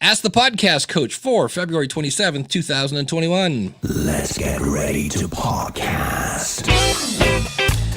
Ask the Podcast Coach for February 27th, 2021. Let's get ready to podcast.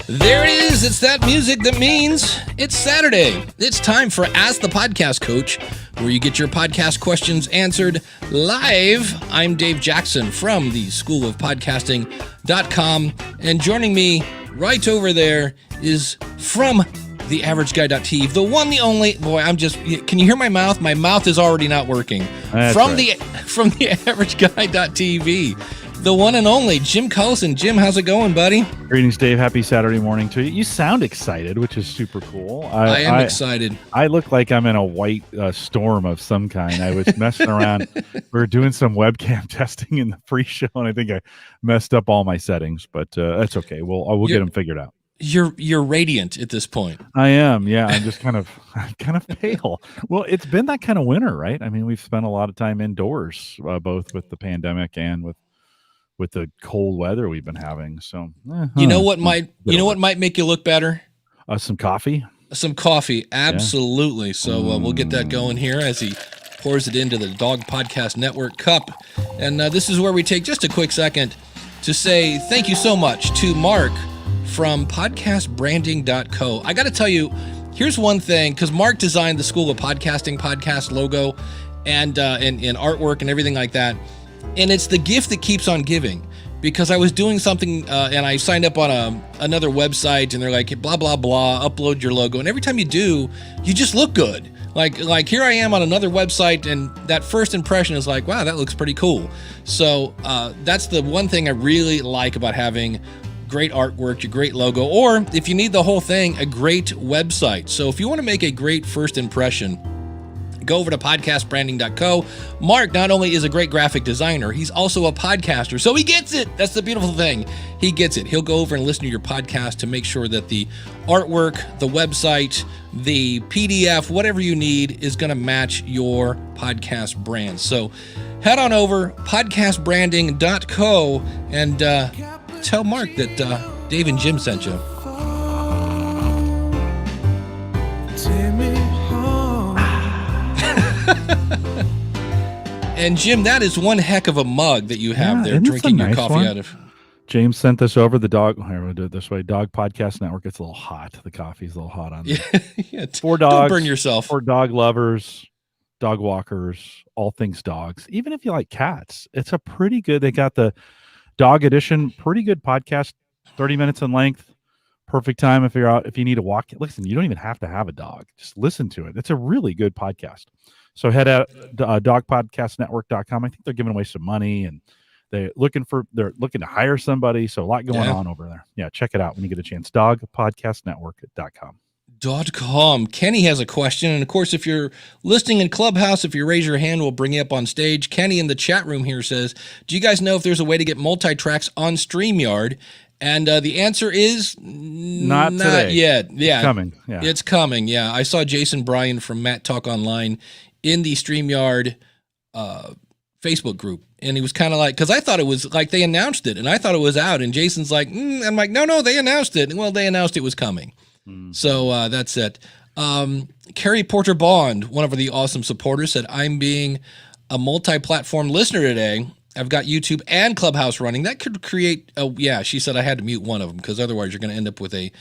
There it is. It's that music that means it's Saturday. It's time for Ask the Podcast Coach, where you get your podcast questions answered live. I'm Dave Jackson from the School of Podcasting.com, and joining me right over there is from theaverageguy.tv, the one, the only, boy, can you hear my mouth? My mouth is already not working. That's from right. From theaverageguy.tv, the one and only Jim Collison. Jim, how's it going, buddy? Greetings, Dave. Happy Saturday morning to you. You sound excited, which is super cool. I am excited. I look like I'm in a white storm of some kind. I was messing around. We were doing some webcam testing in the pre-show, and I think I messed up all my settings, but that's okay. We'll get them figured out. You're radiant at this point. I am. Yeah, I'm just kind of pale. Well, it's been that kind of winter, right? I mean, we've spent a lot of time indoors, both with the pandemic and with the cold weather we've been having. So, you know what might make you look better? Some coffee. Some coffee, absolutely. Yeah. So we'll get that going here as he pours it into the Dog Podcast Network cup. And this is where we take just a quick second to say thank you so much to Mark from podcastbranding.co. I got to tell you, here's one thing, because Mark designed the School of Podcasting podcast logo and artwork and everything like that. And it's the gift that keeps on giving, because I was doing something and I signed up on another website, and they're like, blah, blah, blah, upload your logo. And every time you do, you just look good. Like here I am on another website, and that first impression is like, wow, that looks pretty cool. So that's the one thing I really like about having great artwork, your great logo, or if you need the whole thing, a great website. So if you want to make a great first impression, go over to podcastbranding.co. Mark not only is a great graphic designer, he's also a podcaster, so he gets it. That's the beautiful thing. He gets it. He'll go over and listen to your podcast to make sure that the artwork, the website, the PDF, whatever you need is going to match your podcast brand. So head on over, podcastbranding.co, and tell Mark that Dave and Jim sent you. And Jim, that is one heck of a mug that you have there, drinking your coffee out of. James sent this over. The dog. Here, we'll do it this way. Dog Podcast Network. It's a little hot. The coffee's a little hot on there. Yeah, for dogs. Don't burn yourself. For dog lovers, dog walkers, all things dogs. Even if you like cats, it's a pretty good. They got the dog edition. Pretty good podcast. 30 minutes in length. Perfect time if you're out. If you need to walk. Listen, you don't even have to have a dog. Just listen to it. It's a really good podcast. So head out dogpodcastnetwork.com. I think they're giving away some money, and they're looking to hire somebody. So a lot going on over there. Yeah, check it out when you get a chance. Dogpodcastnetwork.com. Kenny has a question. And of course, if you're listening in Clubhouse, if you raise your hand, we'll bring you up on stage. Kenny in the chat room here says, do you guys know if there's a way to get multi-tracks on StreamYard? And the answer is not yet. Yeah, it's coming. Yeah, it's coming. Yeah, I saw Jason Bryan from Matt Talk Online in the StreamYard Facebook group, and he was kind of like, because I thought it was like they announced it, and I thought it was out, and Jason's like, I'm like, no, they announced it. Well, they announced it was coming. So that's it. Carrie Porter Bond, one of the awesome supporters, said, I'm being a multi-platform listener today. I've got YouTube and Clubhouse running. That could create she said I had to mute one of them, because otherwise you're going to end up with a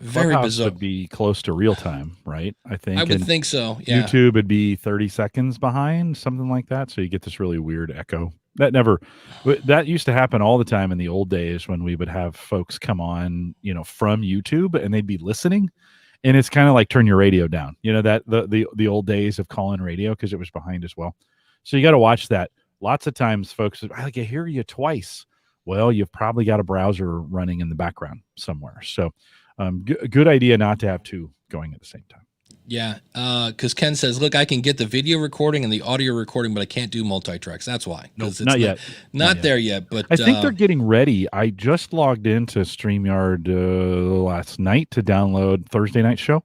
very bizarre. Would be close to real time, right? I think. I would think so. Yeah. YouTube would be 30 seconds behind, something like that. So you get this really weird echo. That used to happen all the time in the old days when we would have folks come on, from YouTube, and they'd be listening, and it's kind of like turn your radio down. That the old days of call-in radio, because it was behind as well. So you got to watch that. Lots of times folks say, I can hear you twice. Well, you've probably got a browser running in the background somewhere. So good idea not to have two going at the same time. Yeah, because Ken says, look, I can get the video recording and the audio recording, but I can't do multi-tracks. That's why. No, not yet. Not there yet. But I think they're getting ready. I just logged into StreamYard last night to download Thursday night show.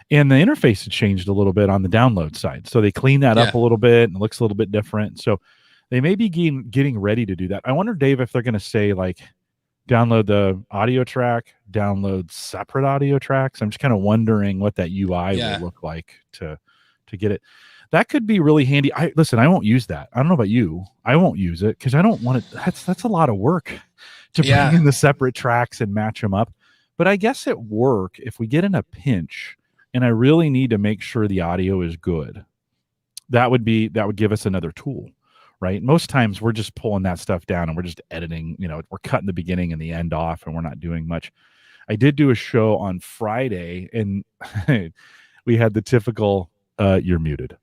And the interface had changed a little bit on the download side. So they cleaned that up a little bit, and it looks a little bit different. So they may be getting ready to do that. I wonder, Dave, if they're going to say, like, download the audio track, download separate audio tracks. I'm just kind of wondering what that UI will look like to get it. that could be really handy. Listen, I won't use that. I don't know about you. I won't use it because I don't want it. That's a lot of work to bring in the separate tracks and match them up. But I guess at work, if we get in a pinch and I really need to make sure the audio is good, that would give us another tool, right? Most times we're just pulling that stuff down and we're just editing, we're cutting the beginning and the end off and we're not doing much. I did do a show on Friday and we had the typical, you're muted.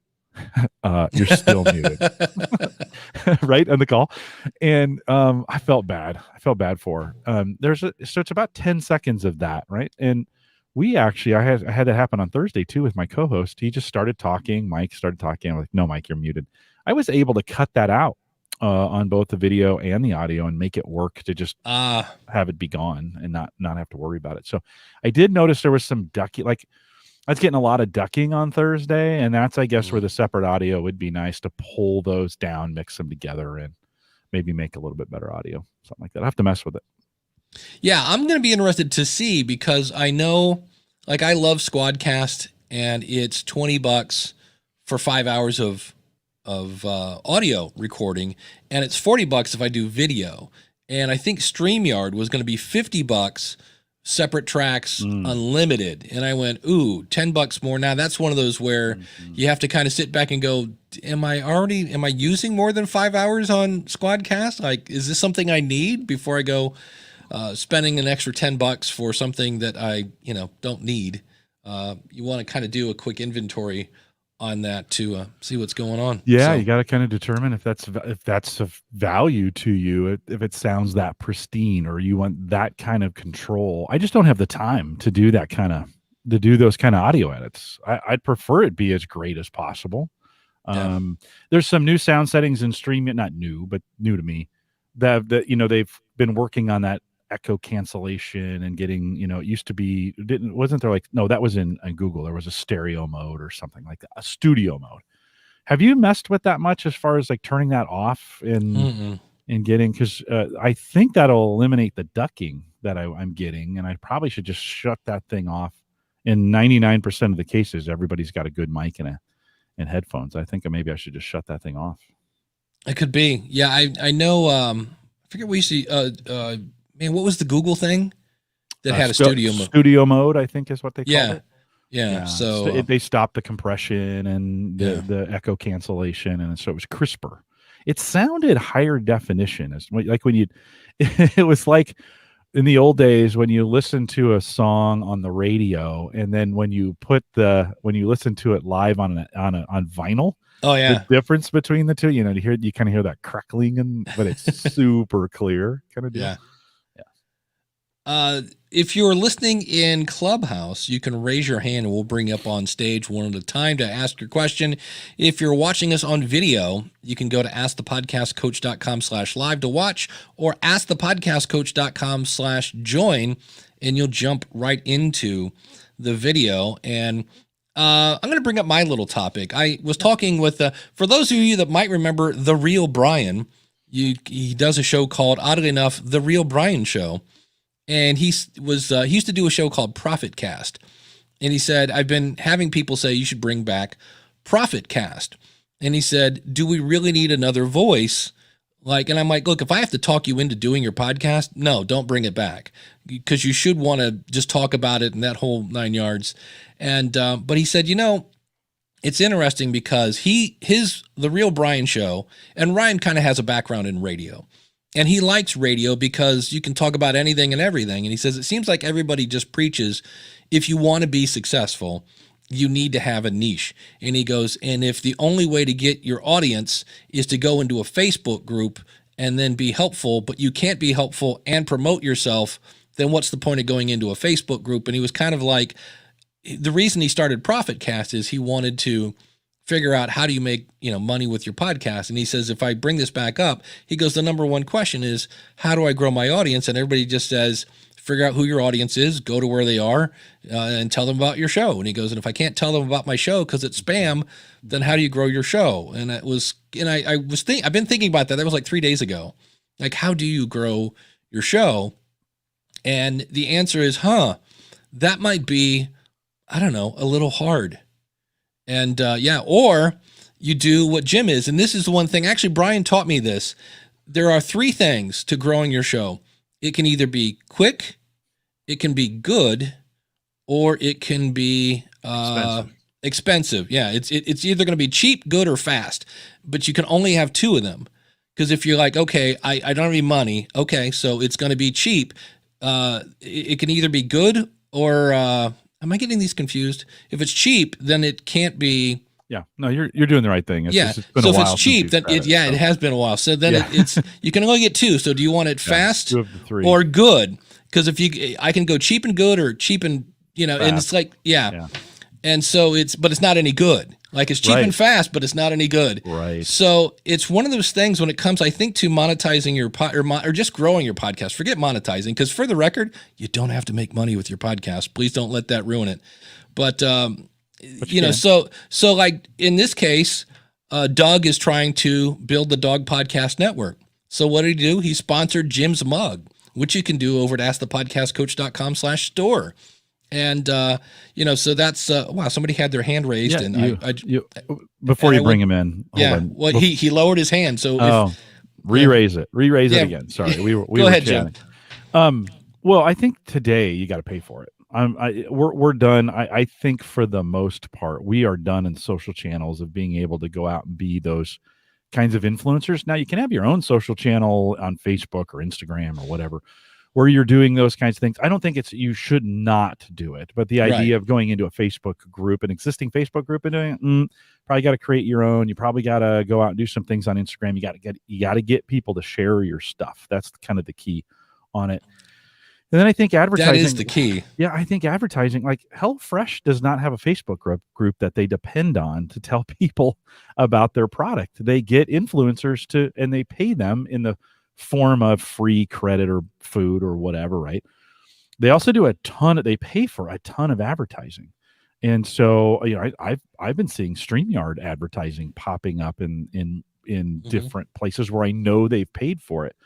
You're still muted. Right on the call. And I felt bad. For her. So it's about 10 seconds of that, right? And I had that happen on Thursday too with my co-host. He just started talking. Mike started talking. I'm like, no, Mike, you're muted. I was able to cut that out on both the video and the audio and make it work to just have it be gone and not have to worry about it. So I did notice there was some ducking, like I was getting a lot of ducking on Thursday, and that's, I guess, where the separate audio would be nice to pull those down, mix them together, and maybe make a little bit better audio, something like that. I have to mess with it. Yeah, I'm going to be interested to see because I know, like, I love Squadcast, and it's $20 for 5 hours of audio recording, and it's $40 if I do video. And I think StreamYard was going to be $50, separate tracks, unlimited. And I went, ooh, $10 more. Now that's one of those where you have to kind of sit back and go, am I using more than 5 hours on Squadcast? Like, is this something I need before I go spending an extra $10 for something that I, don't need? You want to kind of do a quick inventory on that to see what's going on. Yeah, you got to kind of determine if that's of value to you, if it sounds that pristine, or you want that kind of control. I just don't have the time to do those kind of audio edits. I'd prefer it be as great as possible. Yeah. There's some new sound settings in StreamYard, not new, but new to me, that they've been working on that echo cancellation and getting, it used to be, wasn't there that was in Google. There was a stereo mode or something like that, a studio mode. Have you messed with that much as far as like turning that off and getting, because I think that'll eliminate the ducking that I'm getting, and I probably should just shut that thing off. In 99% of the cases, everybody's got a good mic and headphones. I think maybe I should just shut that thing off. It could be. Yeah, I know. I forget what you see. Man, what was the Google thing that had a studio mode? Studio mode, I think, is what they call it. Yeah. So they stopped the compression and the echo cancellation, and so it was crisper. It sounded higher definition. It's like when it was like in the old days when you listen to a song on the radio, and then when you listen to it live on vinyl. Oh yeah, the difference between the two, you kind of hear that crackling, but it's super clear kind of deal. Yeah. If you're listening in Clubhouse, you can raise your hand and we'll bring you up on stage one at a time to ask your question. If you're watching us on video, you can go to askthepodcastcoach.com/live to watch, or askthepodcastcoach.com/join, and you'll jump right into the video. And I'm going to bring up my little topic. I was talking with, for those of you that might remember The Real Brian, he does a show called, oddly enough, The Real Brian Show. And he used to do a show called ProfitCast. And he said, I've been having people say you should bring back ProfitCast. And he said, do we really need another voice? And I'm like, look, if I have to talk you into doing your podcast, no, don't bring it back, because you should want to just talk about it and that whole 9 yards. And, but he said, it's interesting because The Real Brian Show, and Ryan kind of has a background in radio. And he likes radio because you can talk about anything and everything. And he says, it seems like everybody just preaches, if you want to be successful, you need to have a niche. And he goes, and if the only way to get your audience is to go into a Facebook group and then be helpful, but you can't be helpful and promote yourself, then what's the point of going into a Facebook group? And he was kind of like, the reason he started ProfitCast is he wanted to figure out how do you make money with your podcast. And he says, if I bring this back up, he goes, the number one question is, how do I grow my audience? And everybody just says, figure out who your audience is, go to where they are, and tell them about your show. And he goes, and if I can't tell them about my show because it's spam, then how do you grow your show? And I've been thinking about that. That was like 3 days ago. Like, how do you grow your show? And the answer is, that might be, I don't know, a little hard. And or you do what Jim is. And this is the one thing, actually, Brian taught me this. There are 3 things to growing your show. It can either be quick, it can be good, or it can be expensive. Yeah, it's either going to be cheap, good, or fast, but you can only have 2 of them. Because if you're like, okay, I don't have any money, okay, so it's going to be cheap. It can either be good or am I getting these confused? If it's cheap, then it can't be. Yeah, no, you're doing the right thing. It's yeah, just, it's been so a if while it's cheap, then it has been a while. So then it's you can only get 2. So do you want it fast 2 of the 3. or good? Because if I can go cheap and good, or cheap and fast. And it's like and so but it's not any good. Like it's cheap and fast, but it's not any good. Right. So it's one of those things when it comes, I think, to monetizing your or just growing your podcast. Forget monetizing, because for the record, you don't have to make money with your podcast. Please don't let that ruin it. But so like in this case, Doug is trying to build the Dog Podcast Network. So what did he do? He sponsored Jim's mug, which you can do over at askthepodcastcoach.com/store. And, so that's, wow, somebody had their hand raised before you bring him in. Well, he lowered his hand. So re-raise it it again. Sorry. We go were ahead, chatting. Jim. Well, I think today you got to pay for it. We're done. I think for the most part, we are done in social channels of being able to go out and be those kinds of influencers. Now you can have your own social channel on Facebook or Instagram or whatever, where you're doing those kinds of things. I don't think you should not do it, but the idea of going into a Facebook group, an existing Facebook group, and doing it, probably got to create your own. You probably got to go out and do some things on Instagram. You got to get people to share your stuff. That's kind of the key on it. And then I think advertising, that is the key. Yeah, I think advertising, like HelloFresh does not have a Facebook group that they depend on to tell people about their product. They get influencers and they pay them in the form of free credit or food or whatever, right? They also do they pay for a ton of advertising. And so, I've been seeing StreamYard advertising popping up in different places where I know they've paid for it.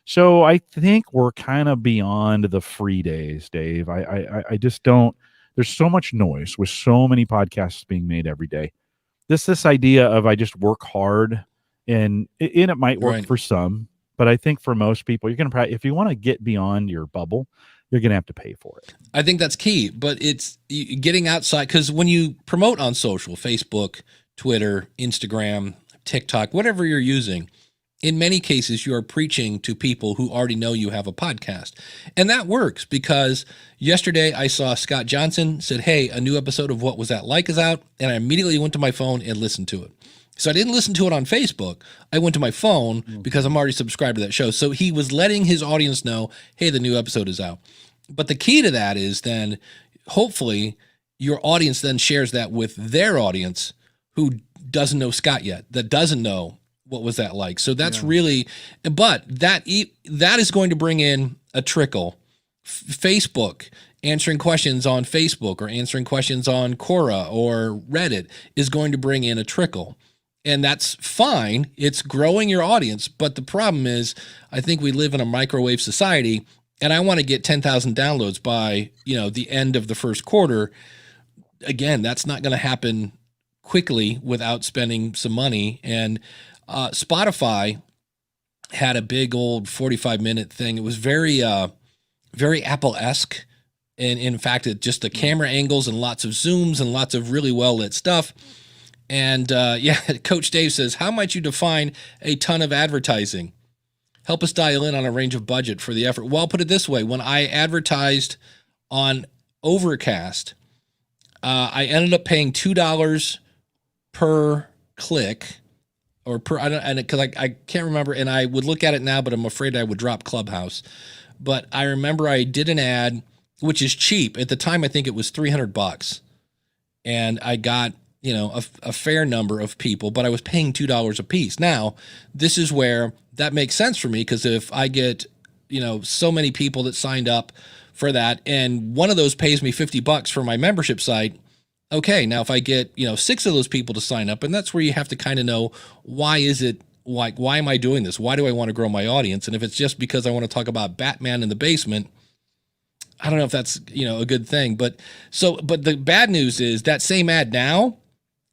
So I think we're kind of beyond the free days, Dave. I just don't, there's so much noise with so many podcasts being made every day. This idea of I just work hard and it might work for some, but I think for most people, you're going to if you want to get beyond your bubble, you're going to have to pay for it. I think that's key, but it's getting outside, because when you promote on social, Facebook, Twitter, Instagram, TikTok, whatever you're using, in many cases, you are preaching to people who already know you have a podcast. And that works, because yesterday I saw Scott Johnson said, hey, a new episode of What Was That Like is out. And I immediately went to my phone and listened to it. So I didn't listen to it on Facebook. I went to my phone because I'm already subscribed to that show. So he was letting his audience know, hey, the new episode is out. But the key to that is then hopefully your audience then shares that with their audience who doesn't know Scott yet, that doesn't know What Was That Like. So that's really, but that is going to bring in a trickle. Facebook, answering questions on Facebook or answering questions on Quora or Reddit is going to bring in a trickle. And that's fine. It's growing your audience. But the problem is, I think we live in a microwave society, and I want to get 10,000 downloads by, the end of the first quarter. Again, that's not going to happen quickly without spending some money. And Spotify had a big old 45-minute thing. It was very, very Apple-esque. And in fact, it just the camera angles and lots of zooms and lots of really well-lit stuff. And Coach Dave says, how might you define a ton of advertising? Help us dial in on a range of budget for the effort. Well, I'll put it this way. When I advertised on Overcast, I ended up paying $2 per click or per, because I can't remember, and I would look at it now, but I'm afraid I would drop Clubhouse. But I remember I did an ad, which is cheap. At the time, I think it was $300. And I got a fair number of people, but I was paying $2 a piece. Now, this is where that makes sense for me, because if I get, so many people that signed up for that, and one of those pays me $50 for my membership site, okay, now if I get, 6 of those people to sign up, and that's where you have to kind of know, why am I doing this? Why do I want to grow my audience? And if it's just because I want to talk about Batman in the basement, I don't know if that's, a good thing. But the bad news is that same ad now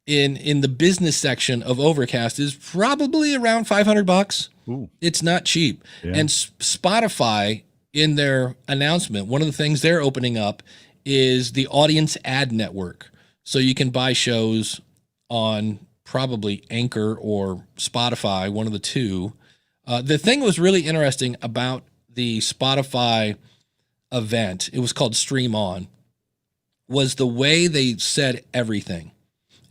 in the business section of Overcast is probably around $500. Ooh. It's not cheap. Yeah. And Spotify, in their announcement, one of the things they're opening up is the audience ad network. So you can buy shows on probably Anchor or Spotify, one of the two. The thing that was really interesting about the Spotify event, it was called Stream On, was the way they said everything.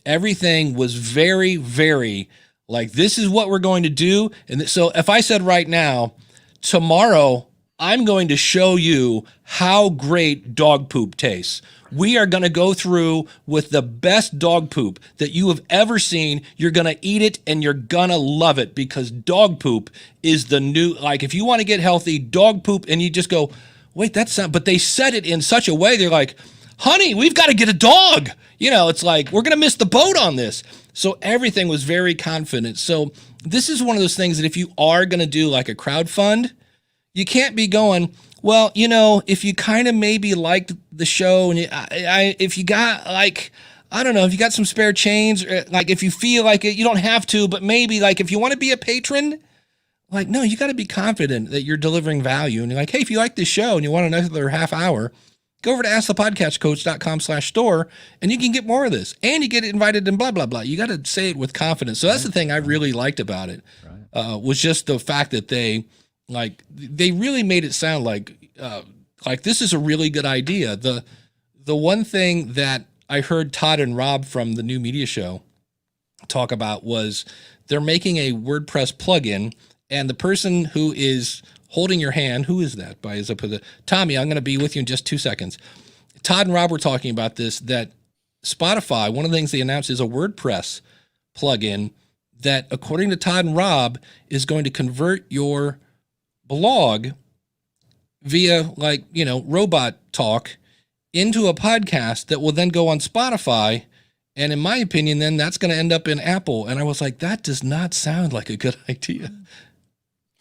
Everything was very, very like, this is what we're going to do. And so if I said right now, tomorrow, I'm going to show you how great dog poop tastes. We are going to go through with the best dog poop that you have ever seen. You're going to eat it and you're going to love it, because dog poop is the new, like, if you want to get healthy, dog poop, and you just go, wait, that's not, but they said it in such a way. They're like, honey, we've got to get a dog. You know, it's like, we're going to miss the boat on this. So everything was very confident. So this is one of those things that if you are going to do like a crowdfund, you can't be going, well, you know, if you kind of maybe liked the show and if you got like, I don't know, if you got some spare change, like if you feel like it, you don't have to, but maybe like if you want to be a patron, like, no, you got to be confident that you're delivering value. And you're like, hey, if you like this show and you want another half hour, go over to askthepodcastcoach.com/store and you can get more of this and you get invited and blah, blah, blah. You got to say it with confidence. So that's the thing I really liked about it, was just the fact that they really made it sound like this is a really good idea. The one thing that I heard Todd and Rob from the New Media Show talk about was they're making a WordPress plugin, and the person who is holding your hand, who is that? Tommy, I'm going to be with you in just 2 seconds. Todd and Rob were talking about this, that Spotify, one of the things they announced is a WordPress plugin that, according to Todd and Rob, is going to convert your blog via, like, you know, robot talk into a podcast that will then go on Spotify. And in my opinion, then that's going to end up in Apple. And I was like, that does not sound like a good idea.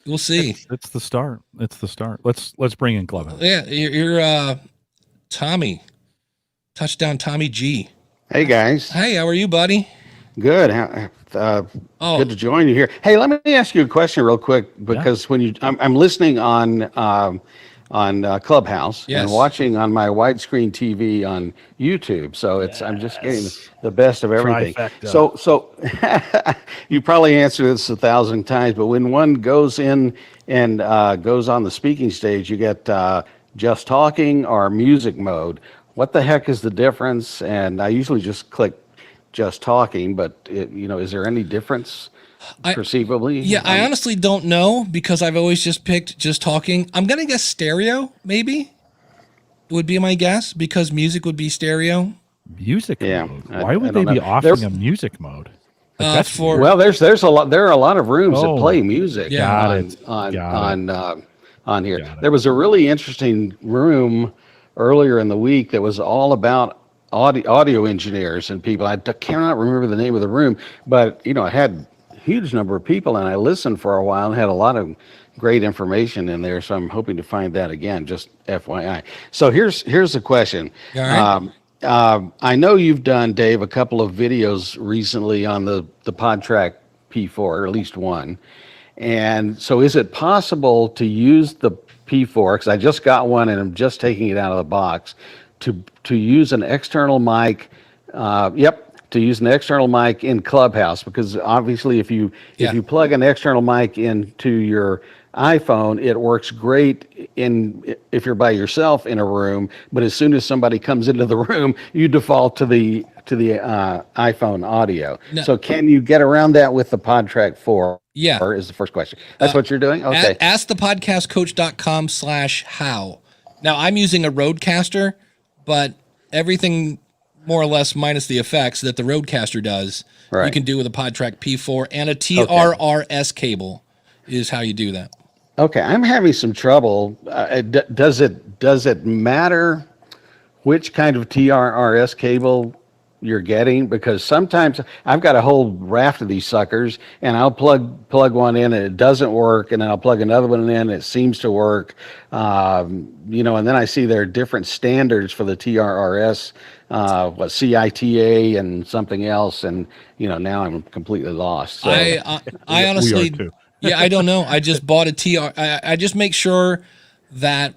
We'll see. It's the start. It's the start. Let's bring in Clubhouse. Yeah, you're Tommy, Touchdown Tommy G. Hey guys. Hey, how are you, buddy? Good. Good to join you here. Hey, let me ask you a question real quick, because when I'm listening on Clubhouse and watching on my widescreen TV on YouTube, so I'm just getting the best of everything. Trifecta. So you probably answered this 1,000 times, but when one goes in and goes on the speaking stage, you get just talking or music mode. What the heck is the difference? And I usually just click just talking, but is there any difference perceivably? Yeah, I honestly don't know, because I've always just picked just talking. I'm going to guess stereo, maybe, would be my guess, because music would be stereo. Music mode? Why would they be offering a music mode? There are a lot of rooms that play music on here. There was a really interesting room earlier in the week that was all about audio engineers and people. I cannot remember the name of the room, but it had a huge number of people, and I listened for a while and had a lot of great information in there. So I'm hoping to find that again, just FYI. So here's the question. All right. I know you've done, Dave, a couple of videos recently on the PodTrack P4, or at least one. And so is it possible to use the P4, because I just got one and I'm just taking it out of the box, to use an external mic, to use an external mic in Clubhouse? Because obviously if you plug an external mic into your iPhone, it works great if you're by yourself in a room, but as soon as somebody comes into the room, you default to the iPhone audio. No. So can you get around that with the PodTrack 4? Yeah. Or is the first question. That's what you're doing? Okay. AskThePodcastCoach.com/how. Now I'm using a Rodecaster, but everything more or less minus the effects that the Rodecaster does, you can do with a PodTrack P4 and a TRRS cable is how you do that. Okay, I'm having some trouble. Does it matter which kind of TRRS cable you're getting, because sometimes I've got a whole raft of these suckers and I'll plug one in and it doesn't work, and then I'll plug another one in and it seems to work. You know, and then I see there are different standards for the TRRS, CITA and something else, and you know, now I'm completely lost. So. I honestly, we are too. yeah, I don't know. I just bought a I just make sure that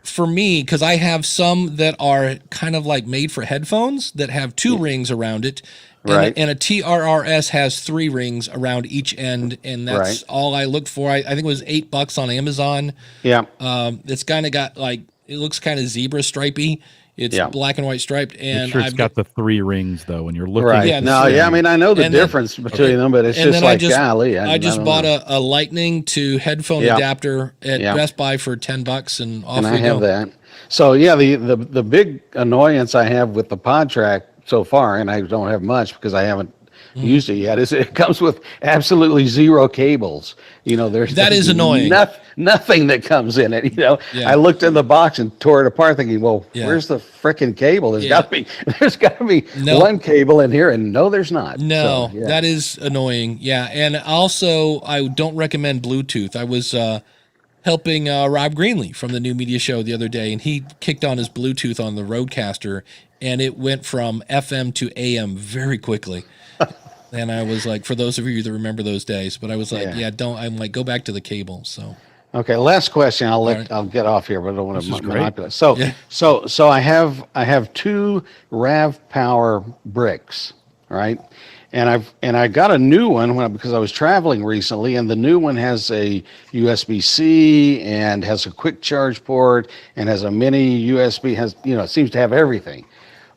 for me, because I have some that are kind of like made for headphones that have 2 rings around it. And, Right. and a TRRS has 3 rings around each end, and that's all I look for. I think it was $8 on Amazon. Yeah. It's kind of got like, it looks kind of zebra stripy. It's black and white striped, and Make sure it's got the 3 rings though when you're looking. Right. Yeah, No, I mean, I know the difference between them, but it's and just then like, golly. I just don't bought know. a Lightning to headphone adapter at Best Buy for $10, and off And we I have go. that. So yeah, the big annoyance I have with the Podtrack so far, and I don't have much because I haven't used it yet, is it comes with absolutely 0 cables. You know, That there's is annoying. Nothing that comes in it. You know, Yeah. I looked in the box and tore it apart, thinking, well, Yeah. where's the frickin' cable? There's got to be No. one cable in here, and no, there's not. No, So, yeah. that is annoying. Yeah, and also I don't recommend Bluetooth. I was helping Rob Greenlee from the New Media Show the other day, and he kicked on his Bluetooth on the Rodecaster, and it went from FM to AM very quickly. And I was like, for those of you that remember those days, but I was like, I'm like, go back to the cable. So Okay, last question. I'll right. I'll get off here, but I don't want This to is great. manipulate. So Yeah. so I have 2 RAV Power bricks, right? And I got a new one because I was traveling recently, and the new one has a USB-C and has a quick charge port and has a mini USB, has, you know, it seems to have everything.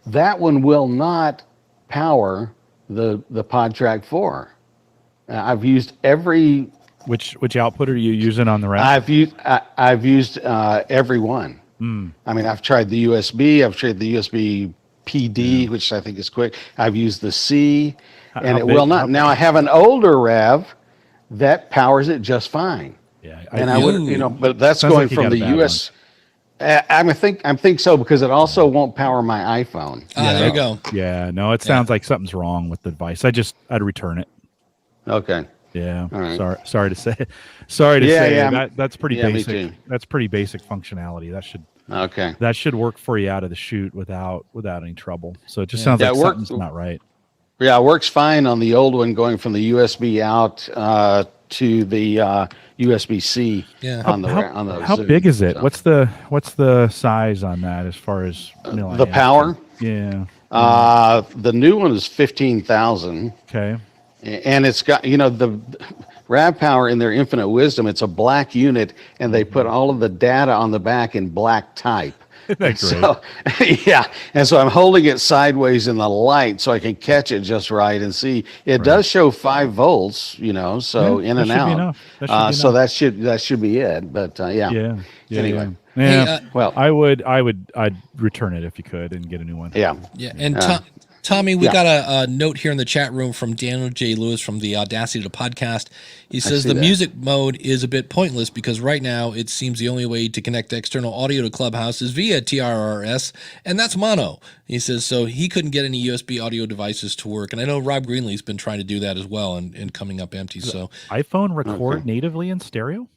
That one will not power the Podtrack 4. I've used every Which output are you using on the rack? I've used every one. I mean, I've tried the USB. I've tried the USB PD, which I think is quick. I've used the C, and How it big- will not. Now I have an older RAV that powers it just fine. Yeah, And I would, you know, but that's Sounds going like you from got a the bad US. I think so, because it also won't power my iPhone. there you go. Yeah, no, it sounds like something's wrong with the device. I'd return it. Okay. Yeah, All right. sorry to say, Yeah. that's pretty Yeah, me basic. too. That's pretty basic functionality. Okay. That should work for you out of the chute without any trouble. So it just Yeah. sounds Yeah, like it worked- something's not right. Yeah, it works fine on the old one, going from the USB out to the USB-C Yeah. on the How Zoom, big is it? so. What's the size on that as far as The power? Yeah. The new one is 15,000, Okay. and it's got, you know, the RAV Power, in their infinite wisdom, it's a black unit, and they put all of the data on the back in black type. Isn't that great? So, yeah, and so I'm holding it sideways in the light so I can catch it just right and see. It does show 5 volts, you know, so Yeah, in that and should be out. enough. That should be So enough. that should be it. But yeah. Yeah. Anyway. Yeah. Hey, Well, I'd return it if you could and get a new one. yeah. Yeah, and Tommy, we got a note here in the chat room from Daniel J. Lewis from the Audacity to Podcast. He says see the that. music mode is a bit pointless because right now it seems the only way to connect external audio to Clubhouse is via TRRS, and that's mono. He says so he couldn't get any USB audio devices to work, and I know Rob Greenlee's been trying to do that as well and coming up empty. So iPhone record natively in stereo?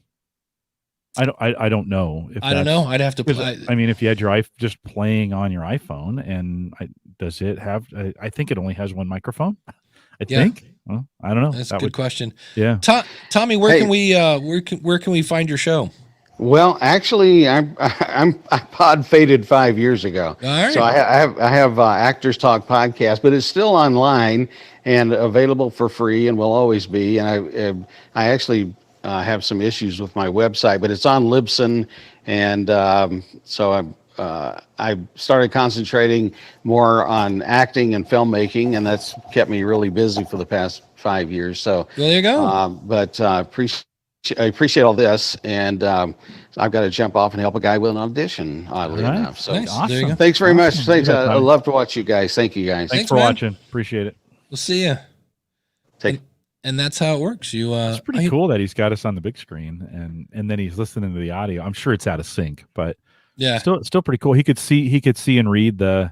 I don't know. If I don't know. I'd have to. 'cause, I mean, if you had your just playing on your iPhone, and does it have? I think it only has one microphone. I think. Well, I don't know. That's a good question. Yeah. Tommy, where Hey. can we where can we find your show? Well, actually, I pod faded 5 years ago. All right. So I have Actors Talk podcast, but it's still online and available for free, and will always be. And I actually have some issues with my website, but it's on Libsyn, and so I started concentrating more on acting and filmmaking, and that's kept me really busy for the past 5 years. So There you go. but I appreciate all this, and I've got to jump off and help a guy with an audition, oddly All right. enough. So Nice. Awesome. There you go. thanks very much. Thanks. Yeah, I Tommy. love to watch you guys. Thank you, guys. Thanks Thanks, for man. watching. Appreciate it. We'll see you. Take And that's how it works. You It's pretty cool that he's got us on the big screen, and then he's listening to the audio. I'm sure it's out of sync, but Yeah. still pretty cool. He could see and read the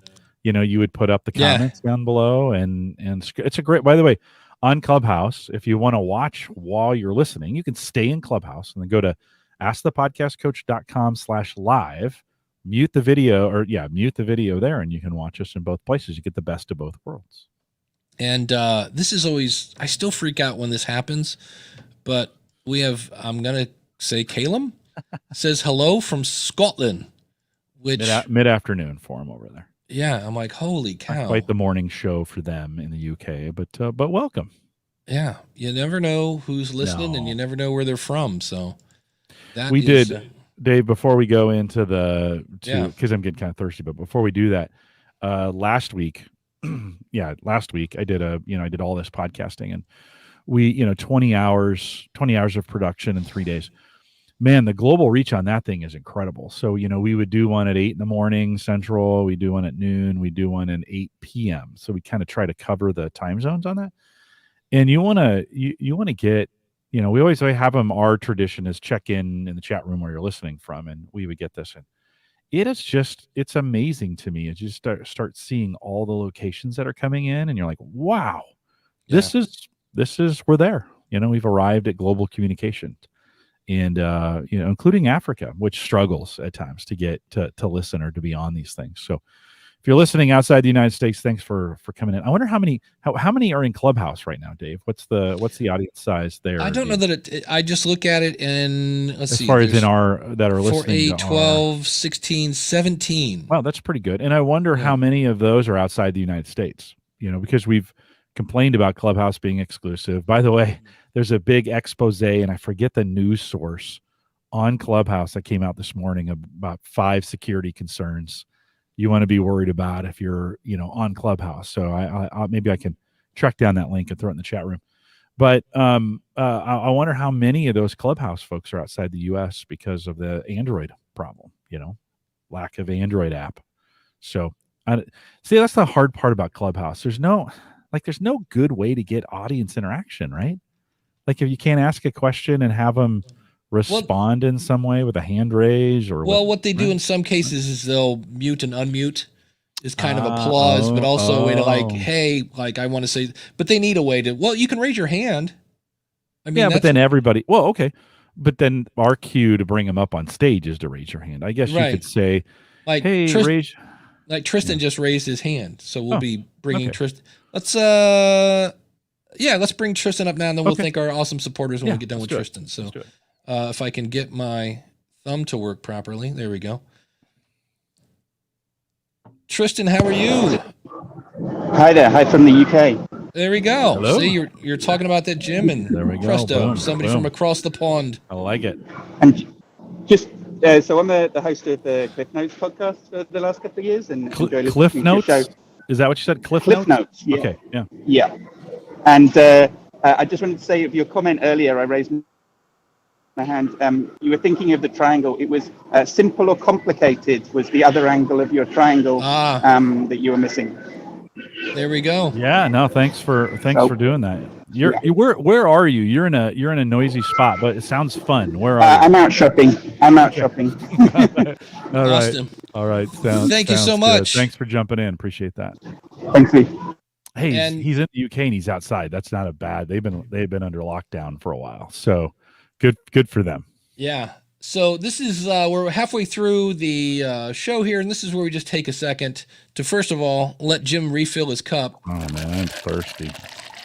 you would put up the comments down below, and it's a great. By the way, on Clubhouse, if you want to watch while you're listening, you can stay in Clubhouse and then go to askthepodcastcoach.com/live. Mute the video there, and you can watch us in both places. You get the best of both worlds. And this is always, I still freak out when this happens, but we have, I'm going to say Calum says hello from Scotland, which mid-afternoon for him over there. Yeah. I'm like, holy cow. Not quite the morning show for them in the UK, but welcome. Yeah. You never know who's listening and you never know where they're from. So that did, Dave, before we go into because I'm getting kind of thirsty, but before we do that, last week I did I did all this podcasting, and we 20 hours of production in 3 days. Man, the global reach on that thing is incredible. So we would do one at 8 a.m. Central, we do one at noon, we do one at 8 p.m. So we kind of try to cover the time zones on that. And you want to get, we always have them. Our tradition is check in the chat room where you're listening from, and we would get this in. It's amazing to me. You start seeing all the locations that are coming in, and you're like, wow, this is we're there. We've arrived at global communication, and including Africa, which struggles at times to get to listen or to be on these things. So if you're listening outside the United States, thanks for coming in. I wonder how many are in Clubhouse right now, Dave? What's the audience size there? I don't know that I just look at it, and let's see. As far as in our that are listening, 8, 12, 16, 17. Wow, that's pretty good. And I wonder how many of those are outside the United States, because we've complained about Clubhouse being exclusive. By the way, there's a big expose, and I forget the news source on Clubhouse that came out this morning about 5 security concerns you want to be worried about if you're, on Clubhouse. So I maybe I can track down that link and throw it in the chat room. But I wonder how many of those Clubhouse folks are outside the U.S. because of the Android problem, lack of Android app. So see, that's the hard part about Clubhouse. There's no good way to get audience interaction, right? Like if you can't ask a question and have them respond in some way with a hand raise or what they do in some cases is they'll mute and unmute is kind of applause, but also a way to hey, I want to say, but they need a way to, you can raise your hand. I mean, but then everybody, okay. But then our cue to bring them up on stage is to raise your hand. I guess you could say, hey, raise. Like Tristan just raised his hand. So we'll be bringing Tristan. Let's bring Tristan up now, and then we'll thank our awesome supporters when we get done with Tristan. So if I can get my thumb to work properly. There we go. Tristan, how are you? Hi there. Hi from the UK. There we go. Hello. See, you're talking about that Jim, and there we go. Presto, Boom. somebody from across the pond. I like it. And just so I'm the host of the Cliff Notes podcast for the last couple of years, and Cliff Notes. Is that what you said? Cliff Notes. Yeah. Okay. Yeah. Yeah. And I just wanted to say, of your comment earlier, I raised my hand. You were thinking of the triangle. It was simple or complicated was the other angle of your triangle that you were missing. There we go. Yeah. No. Thanks for doing that. Where are you? You're in a noisy spot, but it sounds fun. Where are you? I'm out shopping. All right. Thank you so good. much. Thanks for jumping in. Appreciate that. Thanks, Lee. Hey, he's in the UK and he's outside. That's not a bad. They've been under lockdown for a while. So good for them. Yeah. So this is we're halfway through the show here, and this is where we just take a second to first of all let Jim refill his cup. Oh man, I'm thirsty.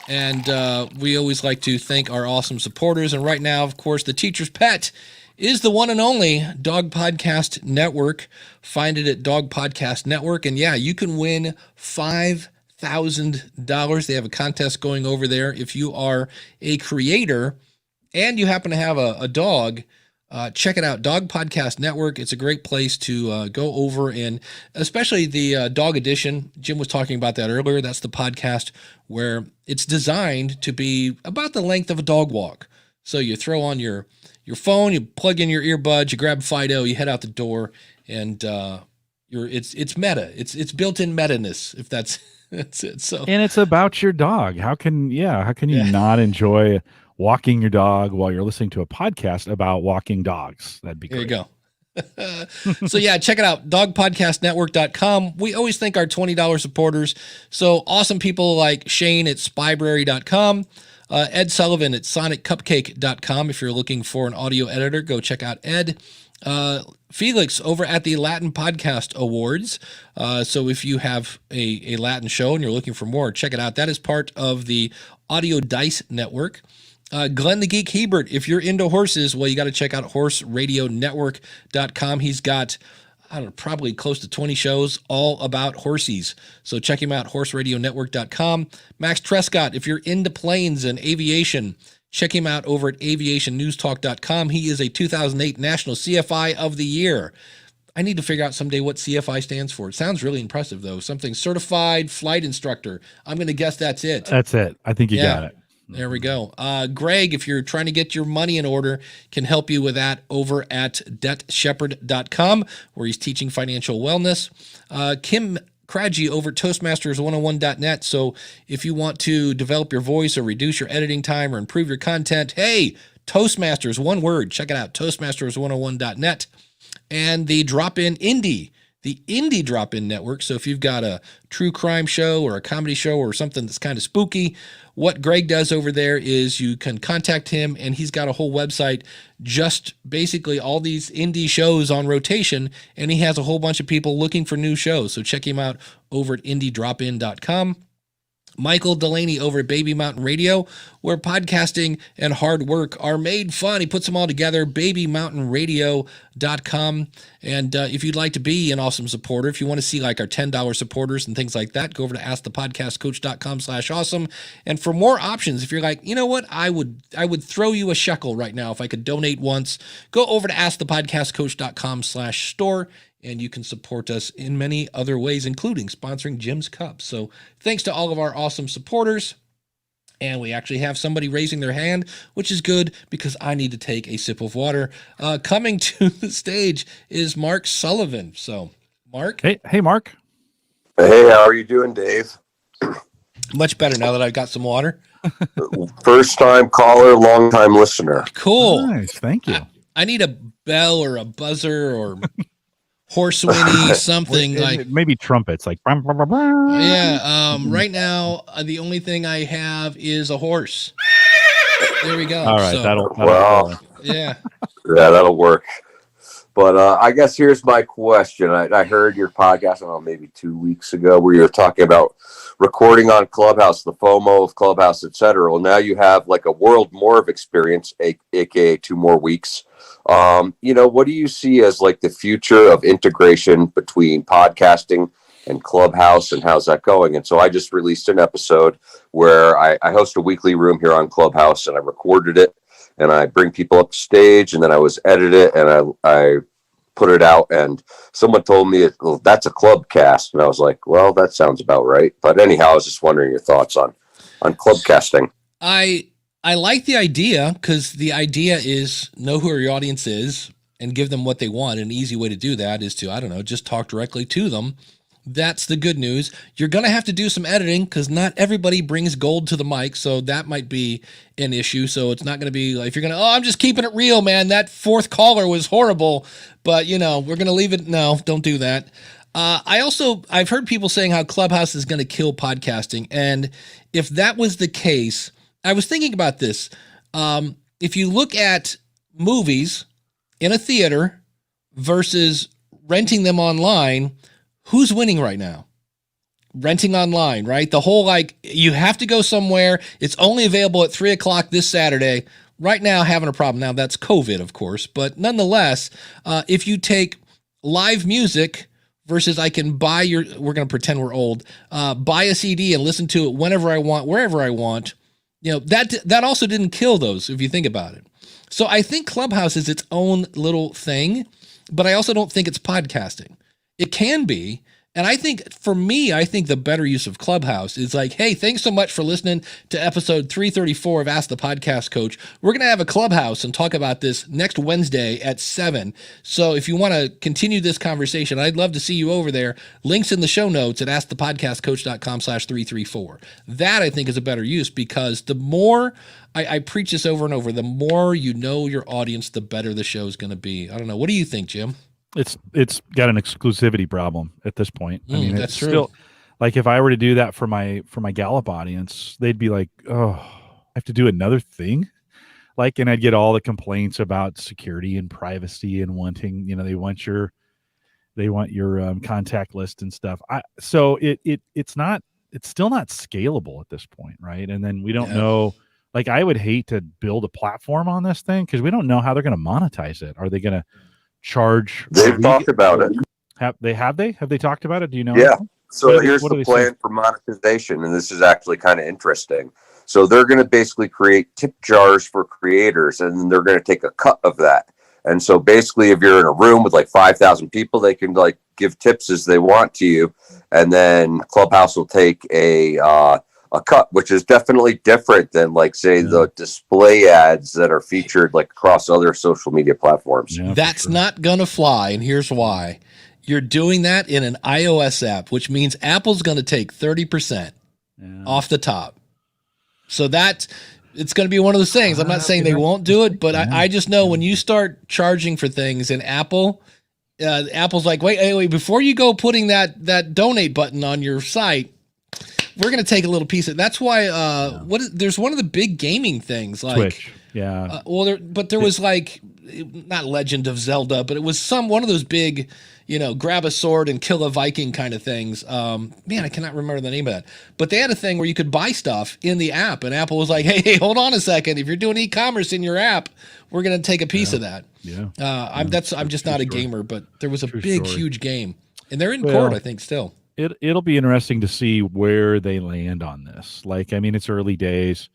And we always like to thank our awesome supporters. And right now, of course, the teacher's pet is the one and only Dog Podcast Network. Find it at Dog Podcast Network. And yeah, you can win $5,000. They have a contest going over there. If you are a creator and you happen to have a dog, check it out, Dog Podcast Network. It's a great place to go over, and especially the dog edition. Jim was talking about that earlier. That's the podcast where it's designed to be about the length of a dog walk. So you throw on your phone, you plug in your earbuds, you grab Fido, you head out the door, and it's meta. It's built-in meta-ness, if that's it. So and it's about your dog. How can you not enjoy walking your dog while you're listening to a podcast about walking dogs? That'd be great. There you go. So yeah, check it out, dogpodcastnetwork.com. We always thank our $20 supporters. So awesome people like Shane at spybrary.com, Ed Sullivan at soniccupcake.com. If you're looking for an audio editor, go check out Ed. Felix over at the Latin Podcast Awards. So if you have a Latin show and you're looking for more, check it out. That is part of the Audio Dice Network. Glenn the Geek Hebert, if you're into horses, well, you got to check out horseradionetwork.com. He's got, I don't know, probably close to 20 shows all about horsies. So check him out, horseradionetwork.com. Max Trescott, if you're into planes and aviation, check him out over at aviationnewstalk.com. He is a 2008 National CFI of the Year. I need to figure out someday what CFI stands for. It sounds really impressive, though. Something Certified Flight Instructor. I'm going to guess that's it. That's it. I think you got it. There we go. Greg, if you're trying to get your money in order, can help you with that over at debtshepherd.com, where he's teaching financial wellness. Kim Craggy over at Toastmasters101.net. So if you want to develop your voice or reduce your editing time or improve your content, hey, Toastmasters, one word. Check it out, Toastmasters101.net. And the Drop-In Indie, the Indie Drop-In Network. So if you've got a true crime show or a comedy show or something that's kind of spooky, what Greg does over there is you can contact him, and he's got a whole website, just basically all these indie shows on rotation, and he has a whole bunch of people looking for new shows. So check him out over at indiedropin.com. Michael Delaney over at Baby Mountain Radio, where podcasting and hard work are made fun. He puts them all together, babymountainradio.com. And if you'd like to be an awesome supporter, if you want to see like our $10 supporters and things like that, go over to askthepodcastcoach.com/awesome. And for more options, if you're like, you know what, I would throw you a shekel right now if I could donate once, go over to askthepodcastcoach.com/store. And you can support us in many other ways, including sponsoring Jim's Cup. So thanks to all of our awesome supporters. And we actually have somebody raising their hand, which is good because I need to take a sip of water. Coming to the stage is Mark Sullivan. So, Mark. Hey, Mark. Hey, how are you doing, Dave? Much better now that I've got some water. First-time caller, long-time listener. Cool. Nice. Thank you. I need a bell or a buzzer or... horse whinny, something like maybe trumpets, like right now the only thing I have is a horse. There we go. All right, so, that'll yeah, that'll work. But I guess here's my question. I heard your podcast, I don't know, maybe 2 weeks ago, where you were talking about recording on Clubhouse, the FOMO of Clubhouse, etc. Well, now you have like a world more of experience, aka 2 more weeks. What do you see as like the future of integration between podcasting and Clubhouse, and how's that going? And so I just released an episode where I host a weekly room here on Clubhouse, and I recorded it, and I bring people up to stage, and then I was edit it, and I put it out, and someone told me that's a Clubcast, and I was like, well, that sounds about right. But anyhow, I was just wondering your thoughts on Clubcasting. I like the idea, because the idea is know who your audience is and give them what they want. An easy way to do that is to, I don't know, just talk directly to them. That's the good news. You're going to have to do some editing because not everybody brings gold to the mic. So that might be an issue. So it's not going to be like, if you're going to, I'm just keeping it real, man. That fourth caller was horrible, but we're going to leave it. No, don't do that. I've heard people saying how Clubhouse is going to kill podcasting. And if that was the case, I was thinking about this. If you look at movies in a theater versus renting them online, who's winning right now? Renting online, right? The whole, you have to go somewhere. It's only available at 3:00 this Saturday. Right now, having a problem. Now, that's COVID, of course. But nonetheless, if you take live music versus I can buy we're going to pretend we're old, buy a CD and listen to it whenever I want, wherever I want. That also didn't kill those, if you think about it. So I think Clubhouse is its own little thing, but I also don't think it's podcasting. It can be, And I think for me, I think the better use of Clubhouse is like, hey, thanks so much for listening to episode 334 of Ask the Podcast Coach. We're going to have a Clubhouse and talk about this next Wednesday at 7. So if you want to continue this conversation, I'd love to see you over there. Links in the show notes at askthepodcastcoach.com/334. That I think is a better use, because the more I preach this over and over, the more you know your audience, the better the show is going to be. I don't know. What do you think, Jim? It's got an exclusivity problem at this point. I mean, that's it's true. still, like, if I were to do that for my Gallup audience, they'd be like, oh, I have to do another thing. Like, and I'd get all the complaints about security and privacy and wanting, they want your contact list and stuff. It's still not scalable at this point. Right. And then we don't know, like, I would hate to build a platform on this thing, because we don't know how they're going to monetize it. Are they going to charge? They've talked about it. Have they talked about it? Do you know? Yeah. So here's what do the they say? plan for monetization, and this is actually kind of interesting. So they're going to basically create tip jars for creators, and then they're going to take a cut of that. And so basically, if you're in a room with like 5,000 people, they can like give tips as they want to you, and then Clubhouse will take a cut, which is definitely different than, like, say, the display ads that are featured like across other social media platforms. Yeah, that's not gonna fly, and here's why. You're doing that in an iOS app, which means Apple's gonna take 30% off the top. So it's going to be one of those things. I'm not saying they won't do it, but I just know when you start charging for things in Apple, Apple's like, wait, before you go putting that donate button on your site, we're going to take a little piece of. That's why there's one of the big gaming things, like Twitch. Yeah. There was like, not Legend of Zelda, but it was one of those big, grab a sword and kill a Viking kind of things. Man, I cannot remember the name of that. But they had a thing where you could buy stuff in the app, and Apple was like, hey, hold on a second. If you're doing e-commerce in your app, we're going to take a piece of that. Yeah. I'm just not a gamer, but there was a huge game, and they're in Well, court, I think, still. It'll be interesting to see where they land on this. Like, I mean, it's early days.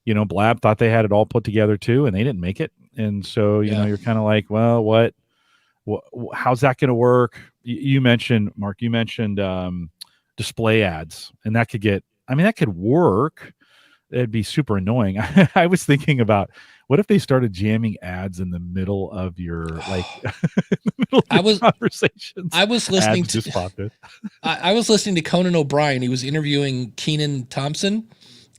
Blab thought they had it all put together too, and they didn't make it. And so, you're kind of like, well, how's that going to work? You mentioned, Mark, display ads, and that could work. It'd be super annoying. I was thinking about, what if they started jamming ads in the middle of your conversations? I was listening ads just popped in. I was listening to Conan O'Brien. He was interviewing Kenan Thompson,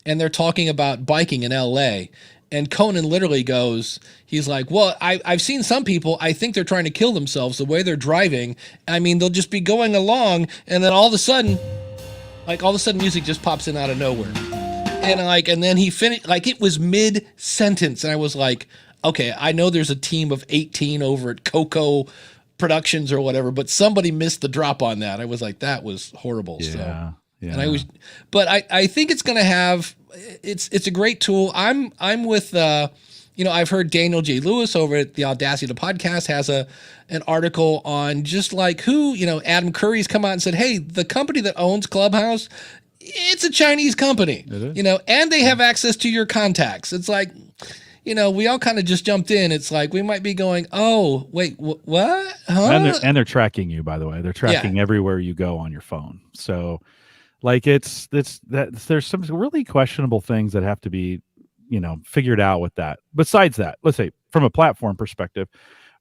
and they're talking about biking in LA. And Conan literally goes, he's like, well, I've seen some people, I think they're trying to kill themselves the way they're driving. I mean, they'll just be going along, and then all of a sudden music just pops in out of nowhere. And then he finished, like, it was mid-sentence, and I was like, okay, I know there's a team of 18 over at Coco Productions or whatever, but somebody missed the drop on that. I was like, that was horrible. Yeah. And I think it's going to have, it's a great tool. I'm with, I've heard Daniel J. Lewis over at the Audacity to Podcast has an article on just like Adam Curry's come out and said, hey, the company that owns Clubhouse, it's a Chinese company, and they have access to your contacts. It's like, we all kind of just jumped in. It's like, we might be going, oh, wait, what? Huh? And they're tracking you, by the way. They're tracking everywhere you go on your phone. So, like, there's some really questionable things that have to be, figured out with that. Besides that, let's say from a platform perspective,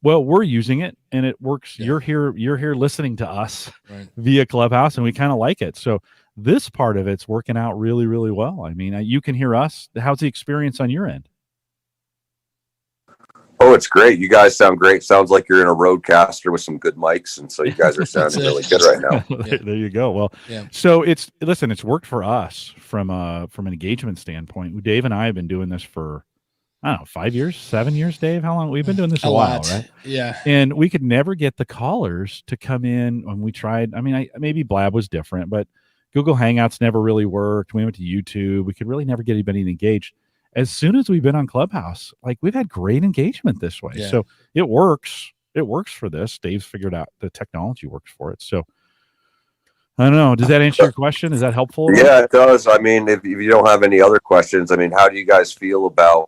well, we're using it and it works. Yeah. You're here listening to us via Clubhouse, and we kind of like it. So this part of it's working out really, really well. I mean, you can hear us. How's the experience on your end? Oh, it's great. You guys sound great. Sounds like you're in a Rodecaster with some good mics, and so you guys are sounding really good right now. There you go. Well, so it's worked for us from an engagement standpoint. Dave and I have been doing this for, I don't know, 5 years, 7 years, Dave? How long? We've been doing this a while, right? Yeah. And we could never get the callers to come in when we tried. I mean, maybe Blab was different, but Google Hangouts never really worked. We went to YouTube. We could really never get anybody engaged. As soon as we've been on Clubhouse, like, we've had great engagement this way. Yeah. So it works. It works for this. Dave's figured out the technology works for it. So I don't know. Does that answer your question? Is that helpful? Yeah, it does. I mean, if you don't have any other questions, I mean, how do you guys feel about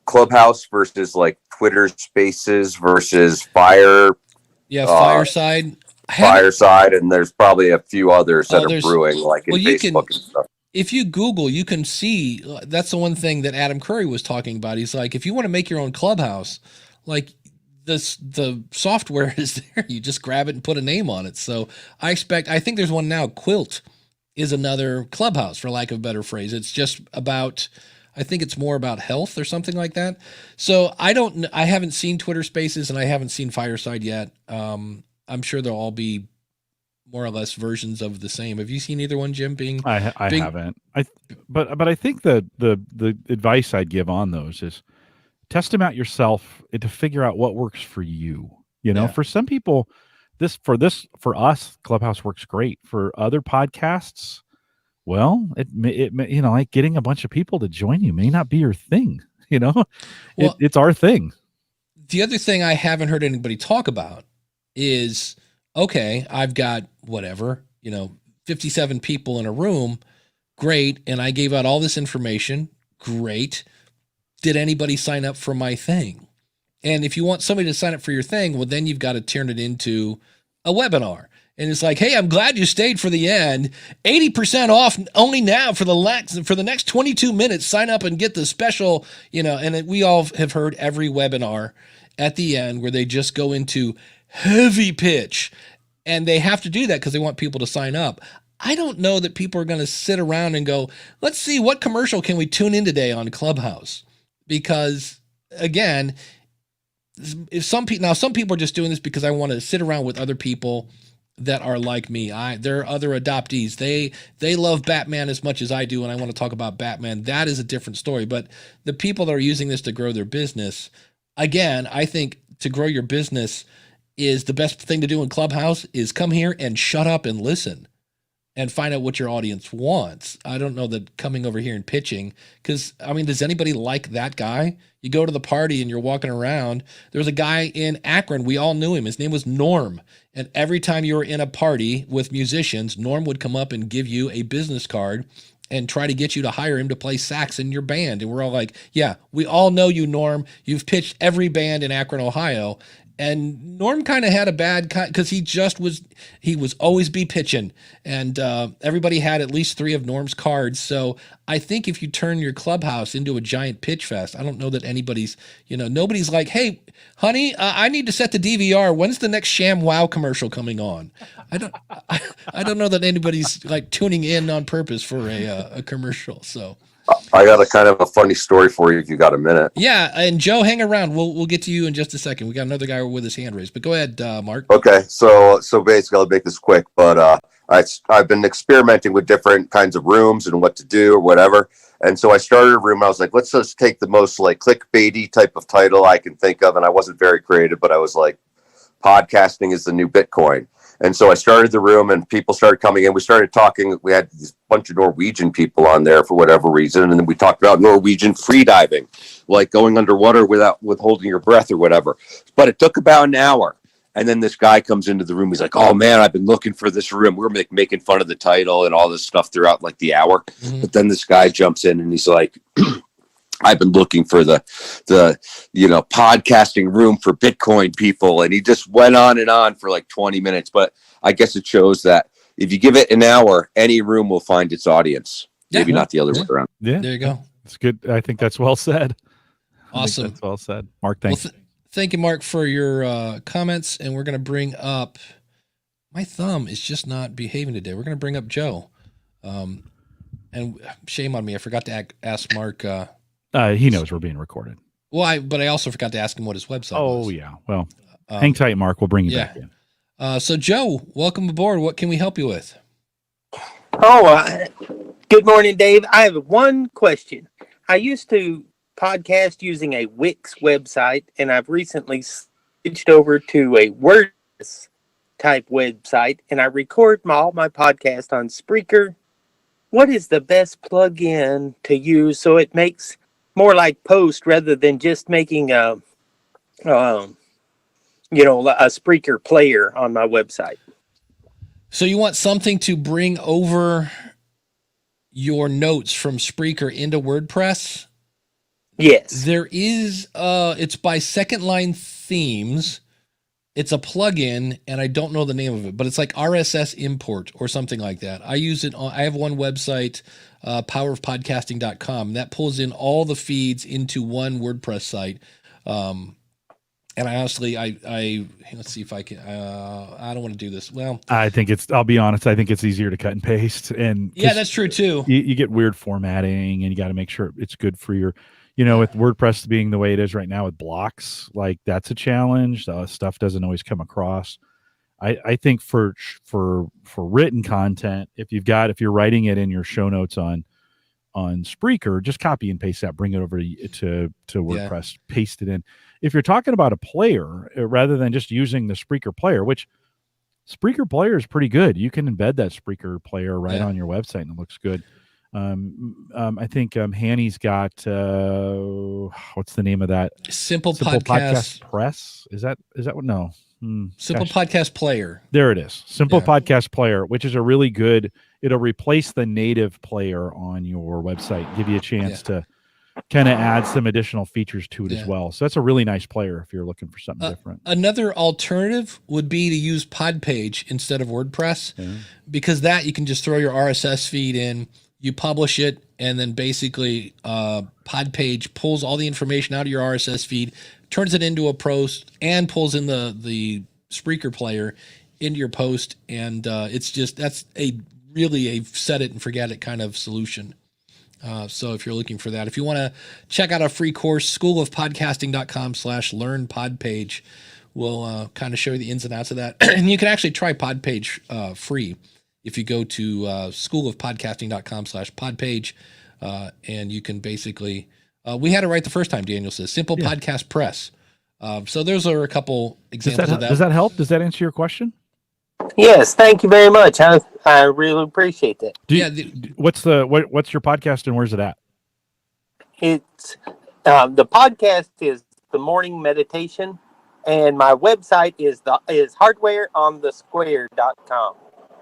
Clubhouse versus like Twitter Spaces versus Fire? Yeah, Fireside. Fireside, and there's probably a few others that are brewing, like in you Facebook and stuff. If you Google, you can see, that's the one thing that Adam Curry was talking about. He's like, if you want to make your own Clubhouse, like the software is there. You just grab it and put a name on it. So I think there's one now. Quilt is another Clubhouse, for lack of a better phrase. It's just about, I think it's more about health or something like that. So I haven't seen Twitter Spaces and I haven't seen Fireside yet. I'm sure they'll all be more or less versions of the same. Have you seen either one, Jim? I haven't. But I think the advice I'd give on those is test them out yourself to figure out what works for you. You know, for some people, for us, Clubhouse works great. For other podcasts, well, it you know, like getting a bunch of people to join you may not be your thing. You know, well, it's our thing. The other thing I haven't heard anybody talk about is, okay, I've got whatever, 57 people in a room. Great. And I gave out all this information. Great. Did anybody sign up for my thing? And if you want somebody to sign up for your thing, well, then you've got to turn it into a webinar. And it's like, hey, I'm glad you stayed for the end. 80% off only now for the next 22 minutes. Sign up and get the special, and we all have heard every webinar at the end where they just go into heavy pitch, and they have to do that because they want people to sign up. I don't know that people are going to sit around and go, let's see, what commercial can we tune in today on Clubhouse? Because again, if some people are just doing this because I want to sit around with other people that are like me. There are other adoptees. They love Batman as much as I do, and I want to talk about Batman. That is a different story. But the people that are using this to grow their business, again, I think to grow your business is the best thing to do in Clubhouse is come here and shut up and listen and find out what your audience wants. I don't know that coming over here and pitching, because, does anybody like that guy? You go to the party and you're walking around. There was a guy in Akron. We all knew him. His name was Norm. And every time you were in a party with musicians, Norm would come up and give you a business card and try to get you to hire him to play sax in your band. And we're all like, yeah, we all know you, Norm. You've pitched every band in Akron, Ohio. And Norm kind of had a bad, because he was always be pitching, and everybody had at least 3 of Norm's cards. So I think if you turn your Clubhouse into a giant pitch fest, I don't know that anybody's like, hey, honey, I need to set the DVR. When's the next Sham Wow commercial coming on? I don't know that anybody's like tuning in on purpose for a commercial. So I got a kind of a funny story for you if you got a minute. Yeah, and Joe, hang around. We'll get to you in just a second. We got another guy with his hand raised, but go ahead, Mark. Okay, so basically, I'll make this quick, but I've been experimenting with different kinds of rooms and what to do or whatever, and so I started a room. I was like, let's just take the most like clickbaity type of title I can think of, and I wasn't very creative, but I was like, podcasting is the new Bitcoin. And so I started the room and people started coming in. We started talking. We had this bunch of Norwegian people on there for whatever reason. And then we talked about Norwegian freediving, like going underwater without holding your breath or whatever. But it took about an hour. And then this guy comes into the room. He's like, oh, man, I've been looking for this room. We're making fun of the title and all this stuff throughout like the hour. Mm-hmm. But then this guy jumps in and he's like, I've been looking for the podcasting room for Bitcoin people. And he just went on for like 20 minutes. But I guess it shows that if you give it an hour, any room will find its audience. Maybe not the other way around. Yeah. There you go. It's good. I think that's well said. Awesome. That's well said. Mark, thanks. Well, thank you, Mark, for your comments. And we're going to bring up, my thumb is just not behaving today. We're going to bring up Joe. And shame on me. I forgot to ask Mark. He knows we're being recorded. Well, but I also forgot to ask him what his website was. Oh, yeah. Well, hang tight, Mark. We'll bring you back in. So, Joe, welcome aboard. What can we help you with? Good morning, Dave. I have one question. I used to podcast using a Wix website, and I've recently switched over to a WordPress type website, and I record all my podcast on Spreaker. What is the best plugin to use so it makes more like Post rather than just making a Spreaker player on my website? So you want something to bring over your notes from Spreaker into WordPress? Yes. There is, it's by Second Line Themes. It's a plugin, and I don't know the name of it, but it's like RSS import or something like that. I use it I have one website, powerofpodcasting.com, that pulls in all the feeds into one WordPress site. And I honestly, I let's see if I can, I don't want to do this. Well, I'll be honest, I think it's easier to cut and paste. And yeah, that's true too. You get weird formatting, and you got to make sure it's good for your, with WordPress being the way it is right now with blocks, like that's a challenge. Stuff doesn't always come across. I think for written content, if you're writing it in your show notes on Spreaker, just copy and paste that, bring it over to WordPress, paste it in. If you're talking about a player, rather than just using the Spreaker player, which Spreaker player is pretty good. You can embed that Spreaker player right on your website, and it looks good. I think Hanny's got what's the name of that? Simple Podcast Press. Is that what? No. Simple Podcast Player. There it is. Simple Podcast Player, which is a really good. It'll replace the native player on your website. Give you a chance to kind of add some additional features to it as well. So that's a really nice player if you're looking for something different. Another alternative would be to use Podpage instead of WordPress, because that you can just throw your RSS feed in, you publish it, and then basically Podpage pulls all the information out of your RSS feed, turns it into a post, and pulls in the Spreaker player into your post. And that's really a set it and forget it kind of solution. So if you're looking for that, if you want to check out our free course, schoolofpodcasting.com/learn-podpage, we'll kind of show you the ins and outs of that. And you can actually try Podpage free if you go to schoolofpodcasting.com/podpage, and you can basically, we had it right the first time, Daniel says, Simple Podcast Press. So those are a couple examples of that. Does that help? Does that answer your question? Yes, thank you very much. I really appreciate that. What's your podcast and where's it at? It's the podcast is The Morning Meditation, and my website is hardwareonthesquare.com.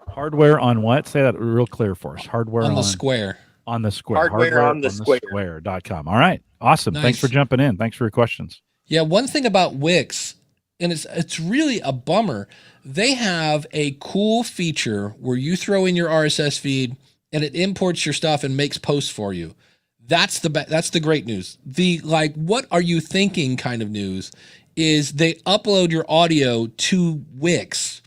Hardware on what? Say that real clear for us. Hardware on the Square. On the Square. Hardware on the Square.com. All right. Awesome. Nice. Thanks for jumping in. Thanks for your questions. Yeah, one thing about Wix, and it's really a bummer, they have a cool feature where you throw in your RSS feed and it imports your stuff and makes posts for you. That's the great news. The what are you thinking kind of news is they upload your audio to Wix.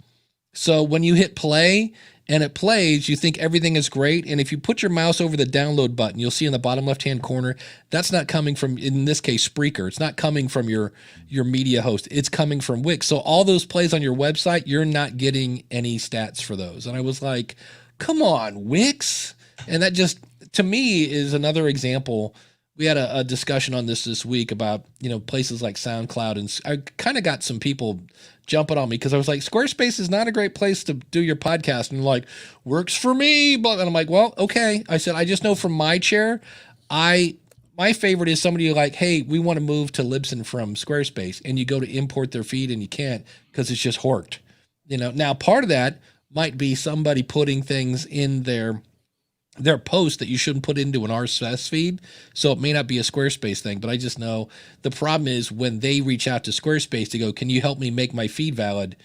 So when you hit play and it plays, you think everything is great. And if you put your mouse over the download button, you'll see in the bottom left-hand corner, that's not coming from, in this case, Spreaker. It's not coming from your media host. It's coming from Wix. So all those plays on your website, you're not getting any stats for those. And I was like, come on, Wix. And that just, to me, is another example. We had a discussion on this week about, places like SoundCloud. And I kind of got some people jumping on me because I was like, Squarespace is not a great place to do your podcast. And like, works for me. And I'm like, well, okay. I said, I just know from my chair, my favorite is somebody like, hey, we want to move to Libsyn from Squarespace. And you go to import their feed and you can't because it's just horked. Now part of that might be somebody putting things in their post that you shouldn't put into an RSS feed. So it may not be a Squarespace thing, but I just know the problem is when they reach out to Squarespace to go, can you help me make my feed valid?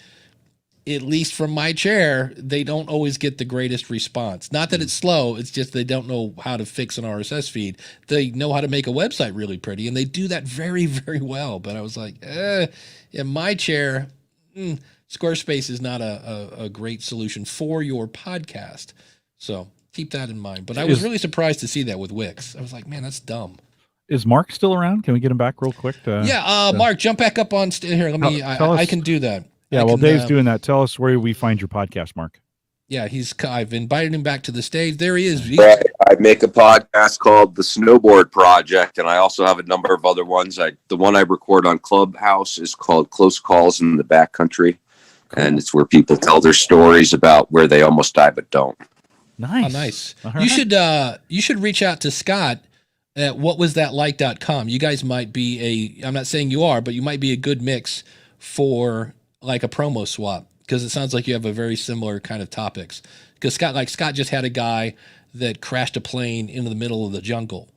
At least from my chair, they don't always get the greatest response. Not that it's slow. It's just, they don't know how to fix an RSS feed. They know how to make a website really pretty, and they do that very, very well. But I was like, in my chair, Squarespace is not a great solution for your podcast. So keep that in mind. But I was really surprised to see that with Wix. I was like, man, that's dumb. Is Mark still around? Can we get him back real quick? Mark, jump back up on here. Let me. I can do that. Yeah, Dave's doing that. Tell us where we find your podcast, Mark. Yeah, I've invited him back to the stage. There he is. Right. I make a podcast called The Snowboard Project, and I also have a number of other ones. The one I record on Clubhouse is called Close Calls in the Backcountry, and it's where people tell their stories about where they almost die but don't. Nice. Oh, nice. Right. You should reach out to Scott at whatwasthatlike.com. You guys might be I'm not saying you are, but you might be a good mix for like a promo swap, because it sounds like you have a very similar kind of topics. Because Scott just had a guy that crashed a plane into the middle of the jungle.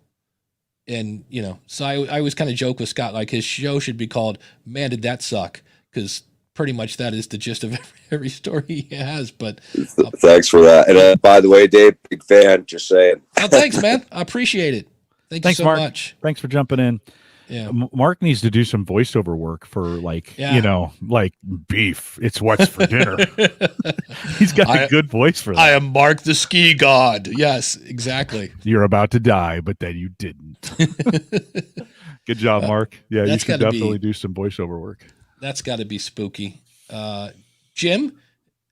And, so I always kind of joke with Scott, like his show should be called, Man, Did That Suck? Because pretty much that is the gist of every story he has. But thanks for that. And by the way, Dave, big fan. Just saying. Oh, thanks, man. I appreciate it. Thanks you so Mark. much. Thanks for jumping in. Yeah. Mark needs to do some voiceover work for like beef. It's what's for dinner. He's got a good voice for that. I am Mark the ski god. Yes, exactly. You're about to die, but then you didn't. Good job, Mark. Yeah, you should definitely do some voiceover work. That's got to be spooky. Jim,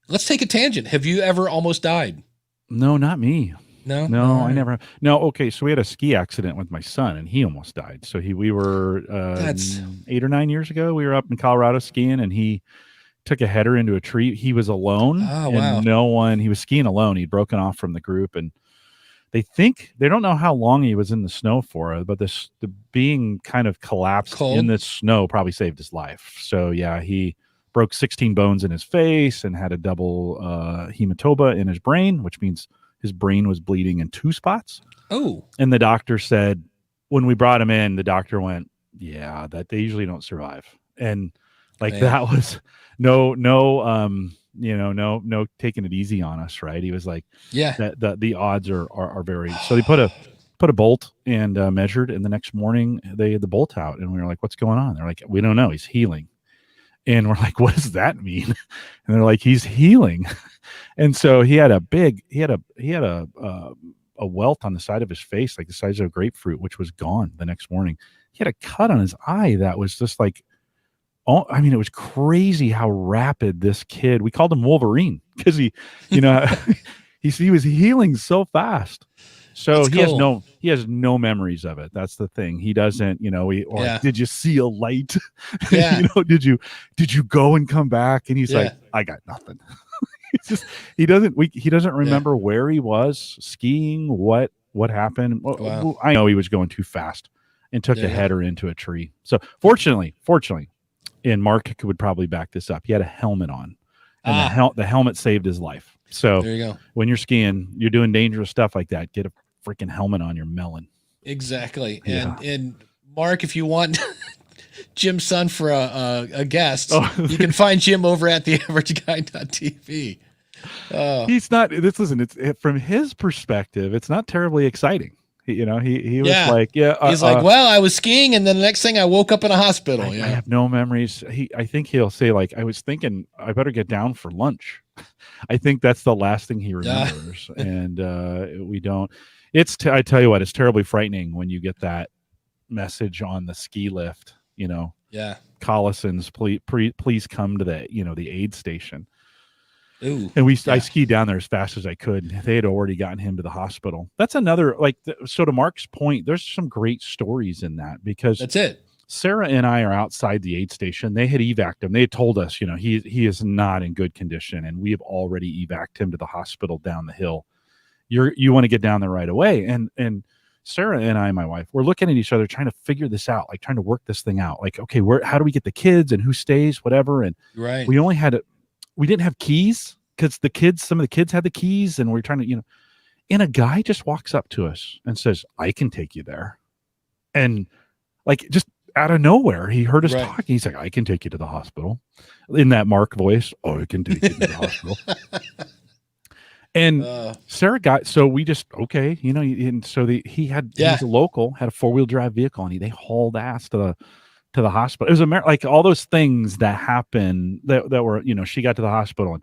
let's take a tangent. Have you ever almost died? No, not me. No, I never. No, okay. So we had a ski accident with my son, and he almost died. So we were 8 or 9 years ago. We were up in Colorado skiing, and he took a header into a tree. He was alone. Oh, wow. No one. He was skiing alone. He'd broken off from the group, and they don't know how long he was in the snow for, but the being kind of collapsed in the snow probably saved his life. So yeah, he broke 16 bones in his face and had a double hematoma in his brain, which means his brain was bleeding in 2 spots. Oh. And the doctor said, when we brought him in, the doctor went, yeah, that they usually don't survive. And that was no taking it easy on us. Right. He was like, yeah, the odds are very, so they put a bolt and measured, and the next morning they had the bolt out, and we were like, what's going on? They're like, we don't know. He's healing. And we're like, what does that mean? And they're like, he's healing. And so he had a welt on the side of his face, like the size of a grapefruit, which was gone the next morning. He had a cut on his eye that was just like, it was crazy how rapid this kid, we called him Wolverine because he was healing so fast. So he has no memories of it. That's the thing. He doesn't, did you see a light? Yeah. Did you go and come back? And he's like, I got nothing. He doesn't remember where he was skiing, what happened. Wow. I know he was going too fast and took a header into a tree. So fortunately, and Mark would probably back this up, he had a helmet on, and the helmet saved his life. So there you go. When you're skiing, you're doing dangerous stuff like that, get a freaking helmet on your melon. Exactly. Yeah. And Mark, if you want Jim's son for a guest, you can find Jim over at theaverageguy.tv. He's not, it's from his perspective, it's not terribly exciting. He was like, he's like, well, I was skiing, and then the next thing I woke up in a hospital. I have no memories. I think he'll say, like, I was thinking I better get down for lunch. I think that's the last thing he remembers. And we don't, I tell you what, it's terribly frightening when you get that message on the ski lift, Collison's, please come to the aid station. Ooh, and I skied down there as fast as I could. They had already gotten him to the hospital. That's another, so to Mark's point, there's some great stories in that, because that's it. Sarah and I are outside the aid station. They had evac'd him. They had told us, he is not in good condition, and we have already evac'd him to the hospital down the hill. You want to get down there right away. And Sarah and I, my wife, we're looking at each other, trying to figure this out, trying to work this thing out. Okay, how do we get the kids and who stays, whatever. And we didn't have keys, because some of the kids had the keys, and we're trying to, and a guy just walks up to us and says, I can take you there. And just out of nowhere, he heard us talking. He's like, I can take you to the hospital, in that Mark voice. Oh, I can take you to the hospital. And Sarah so we just, okay, and so he was a local, had a 4-wheel drive vehicle, and they hauled ass to the hospital. It was all those things that happen that were, she got to the hospital, and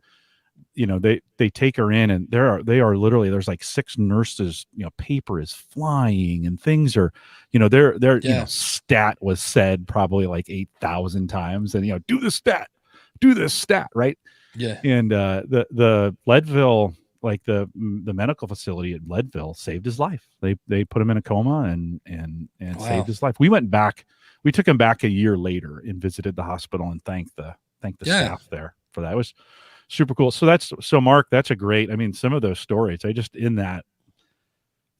they take her in, and they are literally, there's 6 nurses, paper is flying, and things are, their stat was said probably 8,000 times, and do this stat, right? Yeah. And the Leadville, the medical facility at Leadville, saved his life. They put him in a coma and saved his life. We took him back a year later and visited the hospital and thanked the staff there for that. It was super cool. So Mark, that's a great, some of those stories,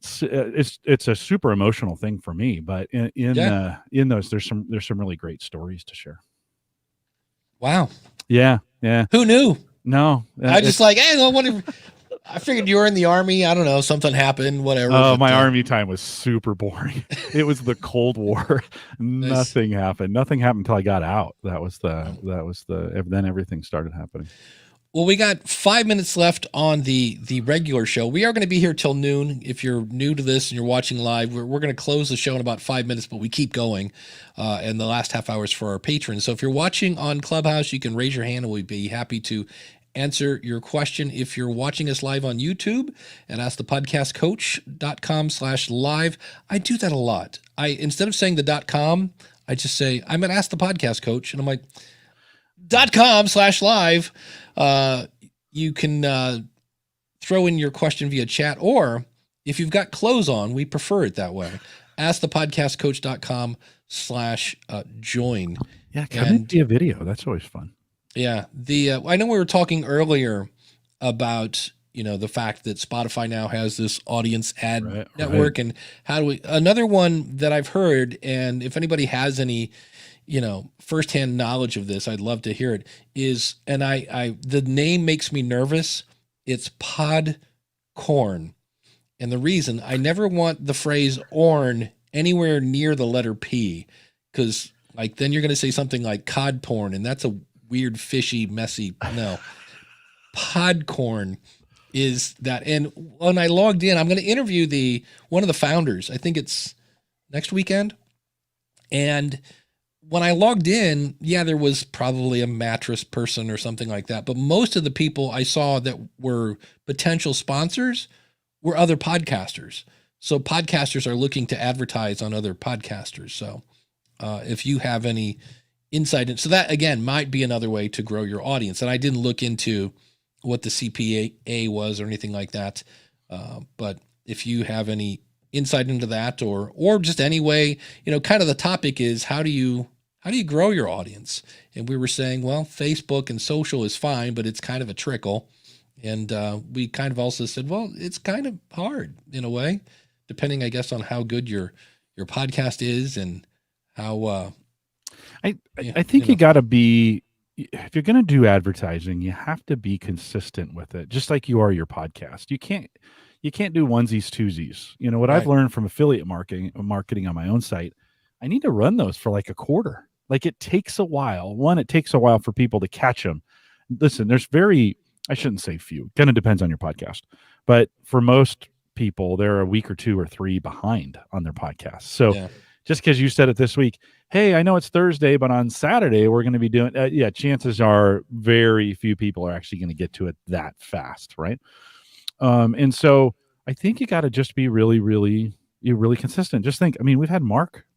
it's a super emotional thing for me, but in those, there's some really great stories to share. Wow. Yeah. Yeah. Who knew? No. I just hey, I wonder. I figured you were in the Army. I don't know. Something happened, whatever. Oh, my Army time was super boring. It was the Cold War. Nothing happened. Nothing happened until I got out. Then everything started happening. Well, we got 5 minutes left on the regular show. We are going to be here till noon. If you're new to this and you're watching live, we're going to close the show in about 5 minutes, but we keep going. And the last half hour is for our patrons. So if you're watching on Clubhouse, you can raise your hand and we'd be happy to answer your question. If you're watching us live on YouTube at askthepodcastcoach.com/live, I do that a lot. Instead of saying the .com, I just say, I'm at Ask the Podcast Coach. And I'm like, .com/live. You can throw in your question via chat, or if you've got clothes on, we prefer it that way. askthepodcastcoach.com/join. Yeah, come in via video. That's always fun. Yeah. I know we were talking earlier about, the fact that Spotify now has this audience ad network, and another one that I've heard, and if anybody has any, firsthand knowledge of this, I'd love to hear it, is, and the name makes me nervous. It's Podcorn. And the reason, I never want the phrase "orn" anywhere near the letter P, because then you're going to say something like cod porn, and that's a weird, fishy, messy, no. Podcorn is that. And when I logged in, I'm going to interview one of the founders. I think it's next weekend. And when I logged in, there was probably a mattress person or something like that. But most of the people I saw that were potential sponsors were other podcasters. So podcasters are looking to advertise on other podcasters. So if you have any insight, so that again might be another way to grow your audience. And I didn't look into what the CPA was or anything like that. But if you have any insight into that, or just any way, kind of the topic is how do you grow your audience? And we were saying, well, Facebook and social is fine, but it's kind of a trickle. And we kind of also said, well, it's kind of hard in a way, depending, I guess, on how good your podcast is and how. I think you got to be, if you're going to do advertising, you have to be consistent with it, just like you are your podcast. You can't do onesies, twosies. What I've learned from affiliate marketing on my own site, I need to run those for like a quarter. Like it takes a while. It takes a while for people to catch them. Listen, I shouldn't say few, kind of depends on your podcast, but for most people, they're a week or two or three behind on their podcast. So just because you said it this week, hey, I know it's Thursday, but on Saturday we're going to be doing, chances are very few people are actually going to get to it that fast. Right. And so I think you got to just be really, really, really consistent. Just think, we've had Mark,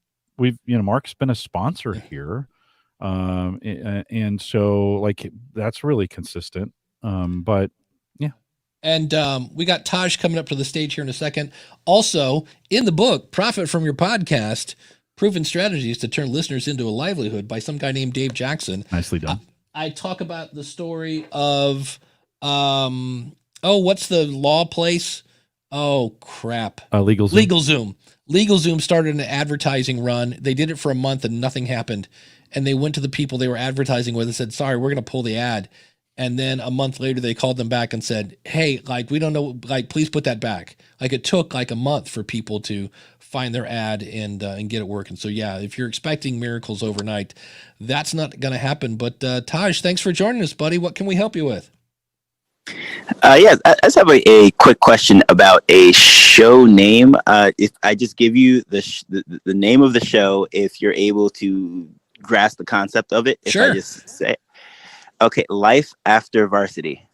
Mark's been a sponsor here. And so that's really consistent. But yeah. And we got Taj coming up to the stage here in a second. Also, in the book, Profit from Your Podcast, Proven Strategies to Turn Listeners into a Livelihood by some guy named Dave Jackson. Nicely done. I talk about the story of, what's the law place? Oh, crap. LegalZoom. LegalZoom started an advertising run. They did it for a month and nothing happened. And they went to the people they were advertising with and said, sorry, we're going to pull the ad. And then a month later, they called them back and said, hey, we don't know, please put that back. It took a month for people to find their ad and get it working. So yeah, if you're expecting miracles overnight, that's not going to happen. But Taj, thanks for joining us, buddy. What can we help you with? Yes, I just have a quick question about a show name. If I just give you the name of the show, if you're able to grasp the concept of it, if sure. I just say, okay, Life After Varsity.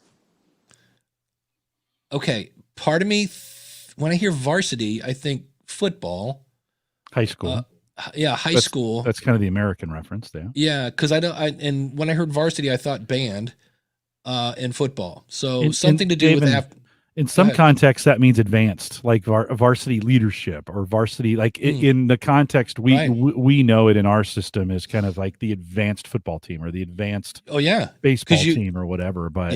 Okay, part of me, when I hear varsity, I think football. High school. High school. That's kind of the American reference there. Yeah, because and when I heard varsity, I thought band and football. So something to do with in some contexts, that means advanced, like varsity leadership or varsity. In the context, we know it in our system as kind of like the advanced football team or the advanced baseball team or whatever. But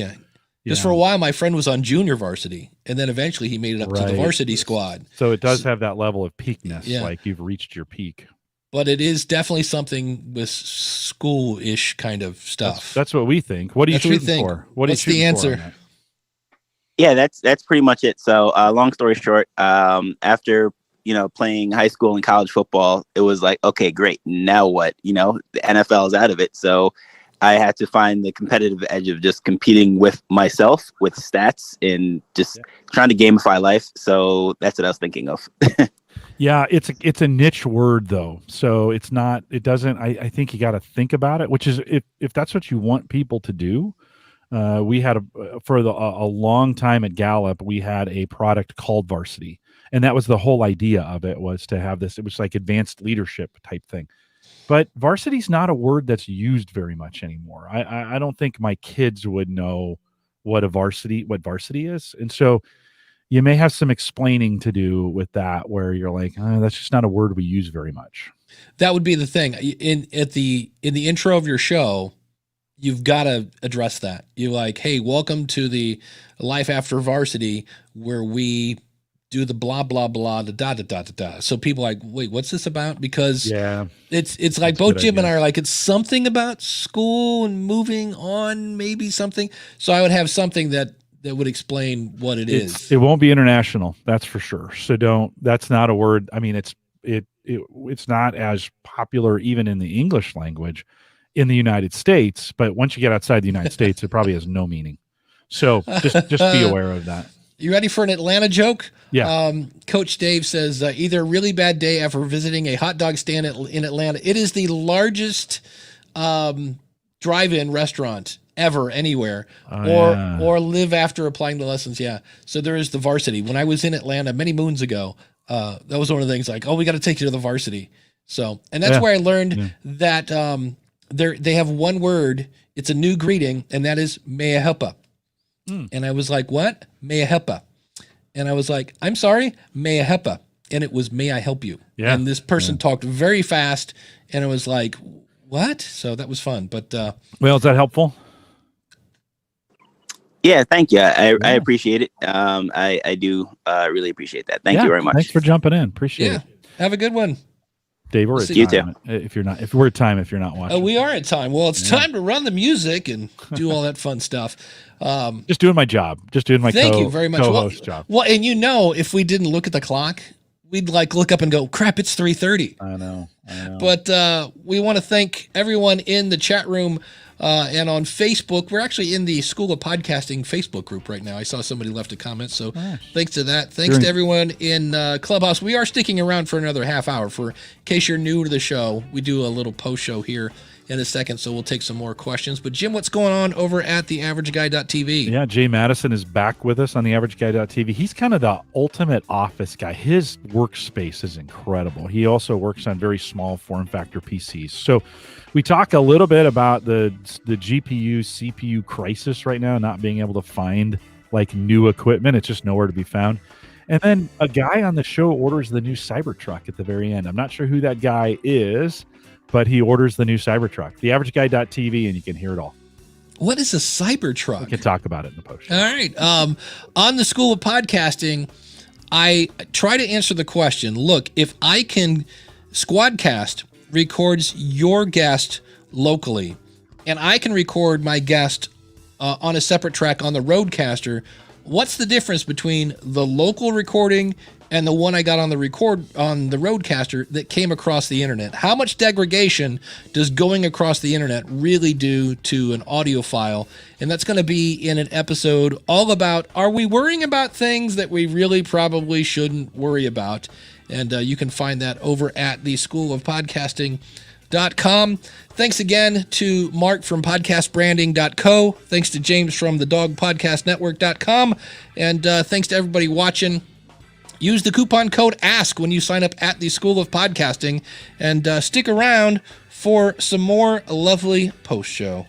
just for a while, my friend was on junior varsity, and then eventually he made it up to the varsity squad. So it does have that level of peakness, like you've reached your peak. But it is definitely something with school-ish kind of stuff. That's what we think. What are you shooting for? What's the answer? Yeah, that's pretty much it. So, long story short, after playing high school and college football, it was like, okay, great. Now what? The NFL is out of it, so I had to find the competitive edge of just competing with myself, with stats, and just trying to gamify life. So that's what I was thinking of. Yeah, it's a niche word though, so it's not. It doesn't. I think you got to think about it. Which is if that's what you want people to do. We had a long time at Gallup, we had a product called Varsity, and that was the whole idea of it, was to have this. It was like advanced leadership type thing. But varsity's not a word that's used very much anymore. I don't think my kids would know what varsity is. And so you may have some explaining to do with that, where you're like, that's just not a word we use very much. That would be the thing. In the intro of your show, you've got to address that. You're like, hey, welcome to the Life After Varsity, where we do the blah, blah, blah, the da, da, da, da, da. So people are like, wait, what's this about? Because it's like both Jim and I are like, it's something about school and moving on, maybe something. So I would have something that would explain what it is. It won't be international, that's for sure. So that's not a word. I mean, it's not as popular even in the English language in the United States, but once you get outside the United States, it probably has no meaning. So just be aware of that. You ready for an Atlanta joke? Yeah. Coach Dave says, either a really bad day after visiting a hot dog stand in Atlanta. It is the largest drive-in restaurant ever anywhere, or live after applying the lessons. Yeah. So there is the Varsity. When I was in Atlanta many moons ago, that was one of the things, like, we got to take you to the Varsity. So, and that's where I learned that they have one word. It's a new greeting, and that is "May I help?" And I was like, what? May I help? And I was like, I'm sorry, may I help? And it was, may I help you? Yeah. And this person talked very fast, and it was like, what? So that was fun. But well, is that helpful? Yeah, thank you. I appreciate it. I do really appreciate that. Thank you very much. Thanks for jumping in. Appreciate it. Have a good one. Dave, we're at time. If we're at time if you're not watching. We are at time. Well, it's time to run the music and do all that fun stuff. Just doing my job. Just doing my thank you very much. Co-host job. Well, and if we didn't look at the clock, we'd look up and go, crap, it's 3:30. I know. But we want to thank everyone in the chat room and on Facebook. We're actually in the School of Podcasting Facebook group right now. I saw somebody left a comment, so thanks to that. Thanks to everyone in Clubhouse. We are sticking around for another half hour. In case you're new to the show, we do a little post show here in a second, so we'll take some more questions. But Jim, what's going on over at theaverageguy.tv? Yeah, Jay Madison is back with us on theaverageguy.tv. He's kind of the ultimate office guy. His workspace is incredible. He also works on very small form factor PCs. So we talk a little bit about the GPU, CPU crisis right now, not being able to find new equipment. It's just nowhere to be found. And then a guy on the show orders the new Cybertruck at the very end. I'm not sure who that guy is, but he orders the new Cybertruck. Theaverageguy.tv, and you can hear it all. What is a Cybertruck? We can talk about it in the post. All right. On the School of Podcasting, I try to answer the question, look, if I can, Squadcast records your guest locally, and I can record my guest on a separate track on the Rodecaster, what's the difference between the local recording and the one I got on the Rodecaster that came across the internet? How much degradation does going across the internet really do to an audio file? And that's going to be in an episode all about, are we worrying about things that we really probably shouldn't worry about? And you can find that over at the School of Podcasting.com. Thanks again to Mark from podcastbranding.co. Thanks to James from the dogpodcastnetwork.com. And thanks to everybody watching. Use the coupon code ASK when you sign up at the School of Podcasting, and stick around for some more lovely post-show.